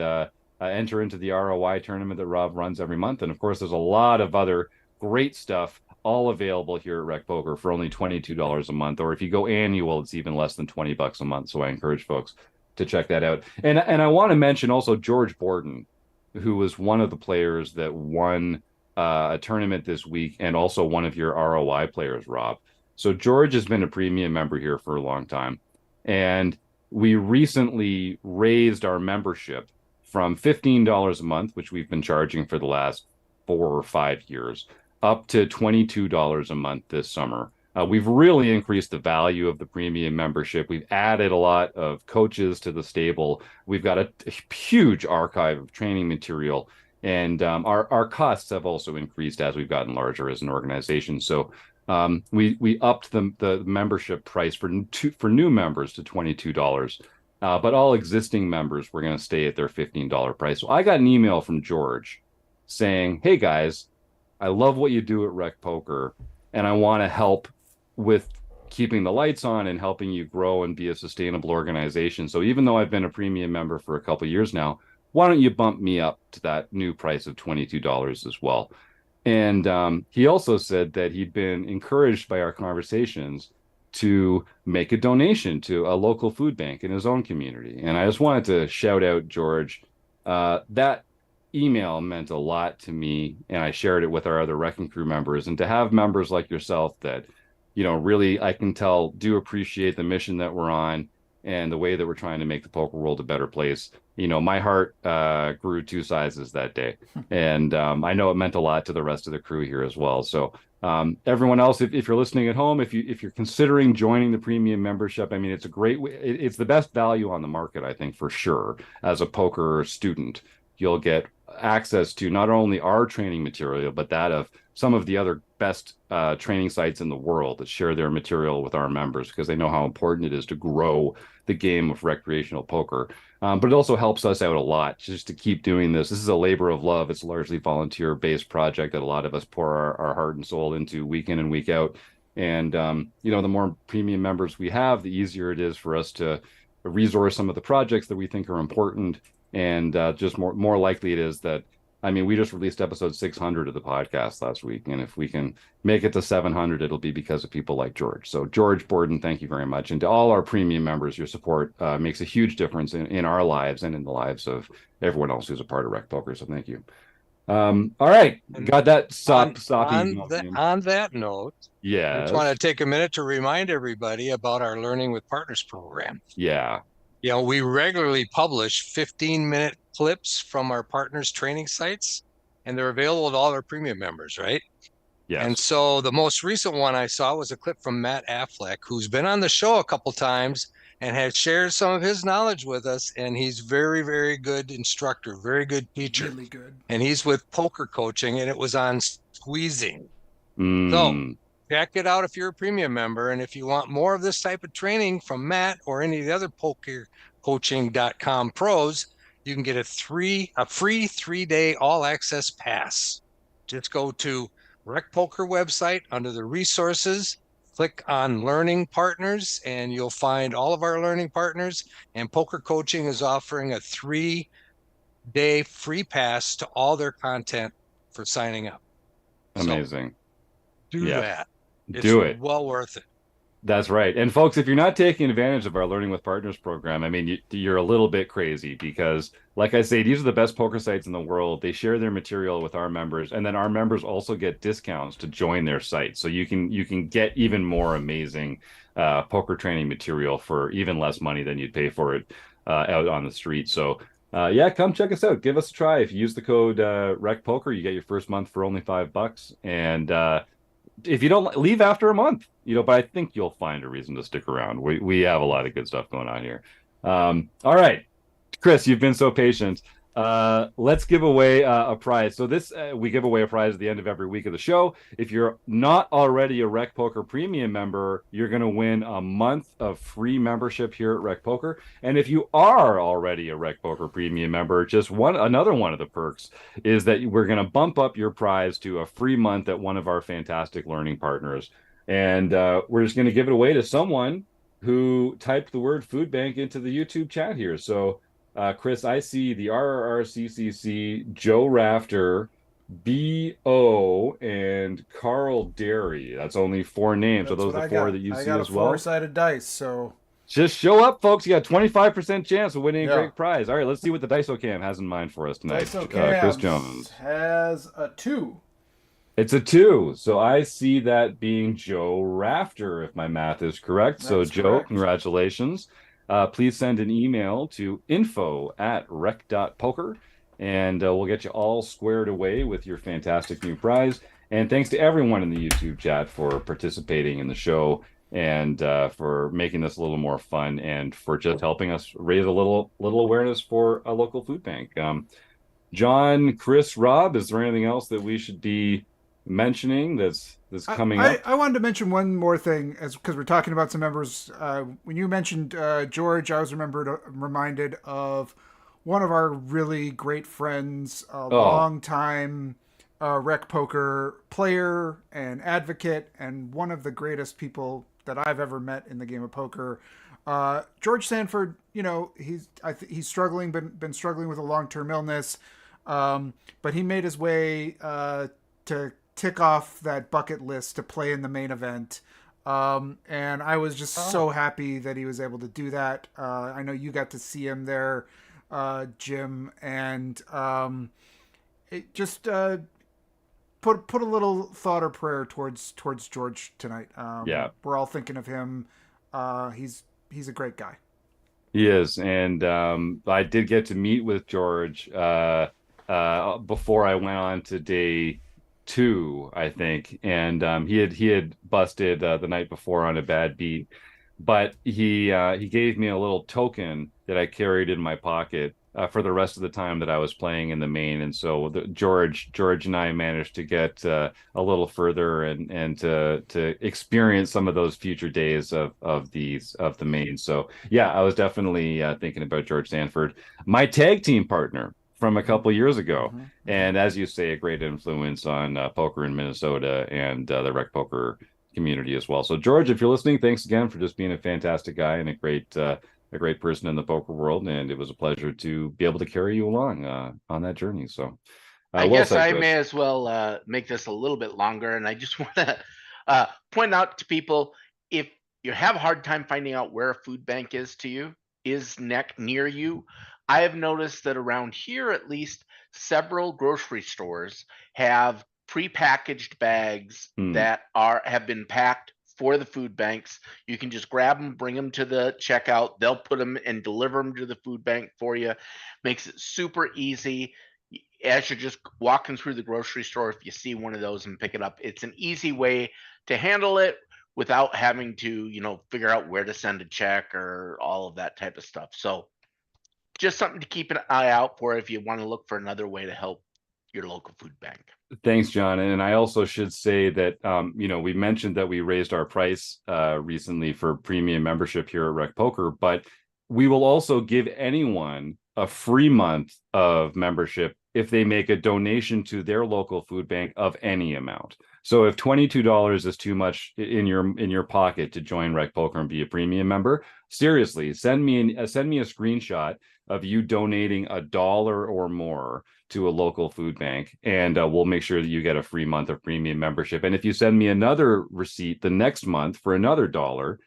enter into the ROI tournament that Rob runs every month. And of course, there's a lot of other great stuff all available here at RecPoker for only $22 a month. Or if you go annual, it's even less than $20 a month. So I encourage folks to check that out. And I want to mention also George Borden, who was one of the players that won a tournament this week, and also one of your ROI players, Rob. So George has been a premium member here for a long time. And we recently raised our membership from $15 a month, which we've been charging for the last 4 or 5 years, up to $22 a month this summer. We've really increased the value of the premium membership. We've added a lot of coaches to the stable. We've got a huge archive of training material, and our costs have also increased as we've gotten larger as an organization. So we upped the membership price for new members to $22. But all existing members were going to stay at their $15 price. So I got an email from George saying, "Hey guys, I love what you do at RecPoker, and I want to help with keeping the lights on and helping you grow and be a sustainable organization. So even though I've been a premium member for a couple of years now, why don't you bump me up to that new price of $22 as well?" And he also said that he'd been encouraged by our conversations to make a donation to a local food bank in his own community. And I just wanted to shout out George. That email meant a lot to me, and I shared it with our other Wrecking Crew members. And to have members like yourself that, really, I can tell, do appreciate the mission that we're on and the way that we're trying to make the poker world a better place. My heart grew 2 sizes that day. And I know it meant a lot to the rest of the crew here as well. So everyone else, if you're listening at home, if you're considering joining the premium membership, I mean, it's a great way. It's the best value on the market, I think, for sure. As a poker student, you'll get access to not only our training material, but that of some of the other best training sites in the world that share their material with our members, because they know how important it is to grow the game of recreational poker. But it also helps us out a lot just to keep doing this. This is a labor of love. It's a largely volunteer-based project that a lot of us pour our heart and soul into week in and week out. And, the more premium members we have, the easier it is for us to resource some of the projects that we think are important. And just more likely it is that, we just released episode 600 of the podcast last week. And if we can make it to 700, it'll be because of people like George. So George Borden, thank you very much. And to all our premium members, your support makes a huge difference in our lives and in the lives of everyone else who's a part of RecPoker. So thank you. All right. Got that on that note, yeah, I just want to take a minute to remind everybody about our Learning with Partners program. Yeah. We regularly publish 15-minute clips from our partners' training sites, and they're available to all our premium members, right? Yes. And so the most recent one I saw was a clip from Matt Affleck, who's been on the show a couple times and has shared some of his knowledge with us. And he's very, very good instructor, very good teacher. Really good. And he's with poker coaching, and it was on squeezing. So Mm, check it out if you're a premium member. And if you want more of this type of training from Matt or any of the other pokercoaching.com pros, you can get a free 3-day all access pass. Just go to RecPoker website under the resources, click on learning partners, and you'll find all of our learning partners. And Poker Coaching is offering a 3-day free pass to all their content for signing up. amazing. So do Yeah. that. It's Do it. well worth it. That's right. And folks, if you're not taking advantage of our Learning with Partners program, I mean, you're a little bit crazy because, like I say, these are the best poker sites in the world. They share their material with our members, and then our members also get discounts to join their site. So you can get even more amazing poker training material for even less money than you'd pay for it out on the street. So yeah, come check us out. Give us a try. If you use the code RecPoker, you get your first month for only $5. And if you don't leave after a month, but I think you'll find a reason to stick around. We have a lot of good stuff going on here. All right, Chris, you've been so patient. Let's give away a prize. So this we give away a prize at the end of every week of the show. If you're not already a RecPoker premium member, you're going to win a month of free membership here at RecPoker. And if you are already a RecPoker premium member, just another one of the perks is that we're going to bump up your prize to a free month at one of our fantastic learning partners. And we're just going to give it away to someone who typed the word food bank into the YouTube chat here. So Chris, I see the RRRCCC, Joe Rafter, B.O., and Carl Derry. That's only 4 names. Are those the 4 that you see as well? I got a 4-sided dice, so just show up, folks. You got 25% chance of winning a Yeah. great prize. All right, let's see what the Dicecam has in mind for us tonight. Dicecam Chris Jones has a 2. It's a 2. So I see that being Joe Rafter, if my math is correct. So That's Joe, correct. congratulations. Please send an email to info@rec.poker, and we'll get you all squared away with your fantastic new prize. And thanks to everyone in the YouTube chat for participating in the show and for making this a little more fun and for just helping us raise a little awareness for a local food bank. John, Chris, Rob, is there anything else that we should be mentioning that's coming up? I wanted to mention one more thing, because we're talking about some members. When you mentioned George, I was reminded of one of our really great friends, a long-time RecPoker player and advocate, and one of the greatest people that I've ever met in the game of poker. George Sanford, he's struggling, been struggling with a long-term illness, but he made his way to tick off that bucket list to play in the main event. And I was just so happy that he was able to do that. I know you got to see him there, Jim, and it just put a little thought or prayer towards George tonight. Yeah, we're all thinking of him. He's a great guy. He is, and I did get to meet with George before I went on to day 2, I think, and he had busted the night before on a bad beat, but he gave me a little token that I carried in my pocket for the rest of the time that I was playing in the main. And so George and I managed to get a little further and to experience some of those future days of the main. So yeah, I was definitely thinking about George Sanford, my tag team partner from a couple years ago. Mm-hmm. And as you say, a great influence on poker in Minnesota and the RecPoker community as well. So George, if you're listening, thanks again for just being a fantastic guy and a great person in the poker world. And it was a pleasure to be able to carry you along on that journey. So I guess I may as well make this a little bit longer. And I just want to point out to people, if you have a hard time finding out where a food bank is near you, I have noticed that around here, at least, several grocery stores have prepackaged bags that have been packed for the food banks. You can just grab them, bring them to the checkout. They'll put them and deliver them to the food bank for you. Makes it super easy. as you're just walking through the grocery store, if you see one of those and pick it up, it's an easy way to handle it without having to, figure out where to send a check or all of that type of stuff. So just something to keep an eye out for if you want to look for another way to help your local food bank. Thanks, John. And I also should say that, we mentioned that we raised our price recently for premium membership here at RecPoker, but we will also give anyone a free month of membership if they make a donation to their local food bank of any amount. So if $22 is too much in your pocket to join RecPoker and be a premium member, seriously, send me a screenshot of you donating $1 or more to a local food bank, and we'll make sure that you get a free month of premium membership. And if you send me another receipt the next month for another $1,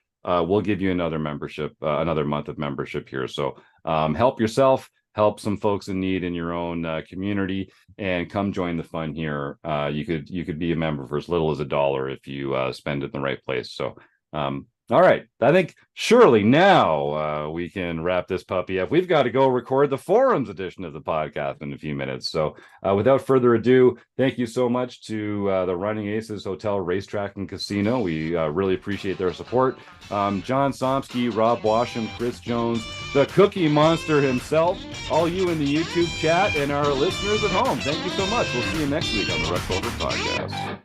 we'll give you another membership, another month of membership here. So help yourself, help some folks in need in your own community, and come join the fun here. You could be a member for as little as $1 if you spend it in the right place. So all right, I think surely now we can wrap this puppy up. We've got to go record the forums edition of the podcast in a few minutes. So without further ado, thank you so much to the Running Aces Hotel, Racetrack, and Casino. We really appreciate their support. John Somsky, Rob Washam, Chris Jones, the Cookie Monster himself, all you in the YouTube chat, and our listeners at home. Thank you so much. We'll see you next week on the RecPoker Podcast.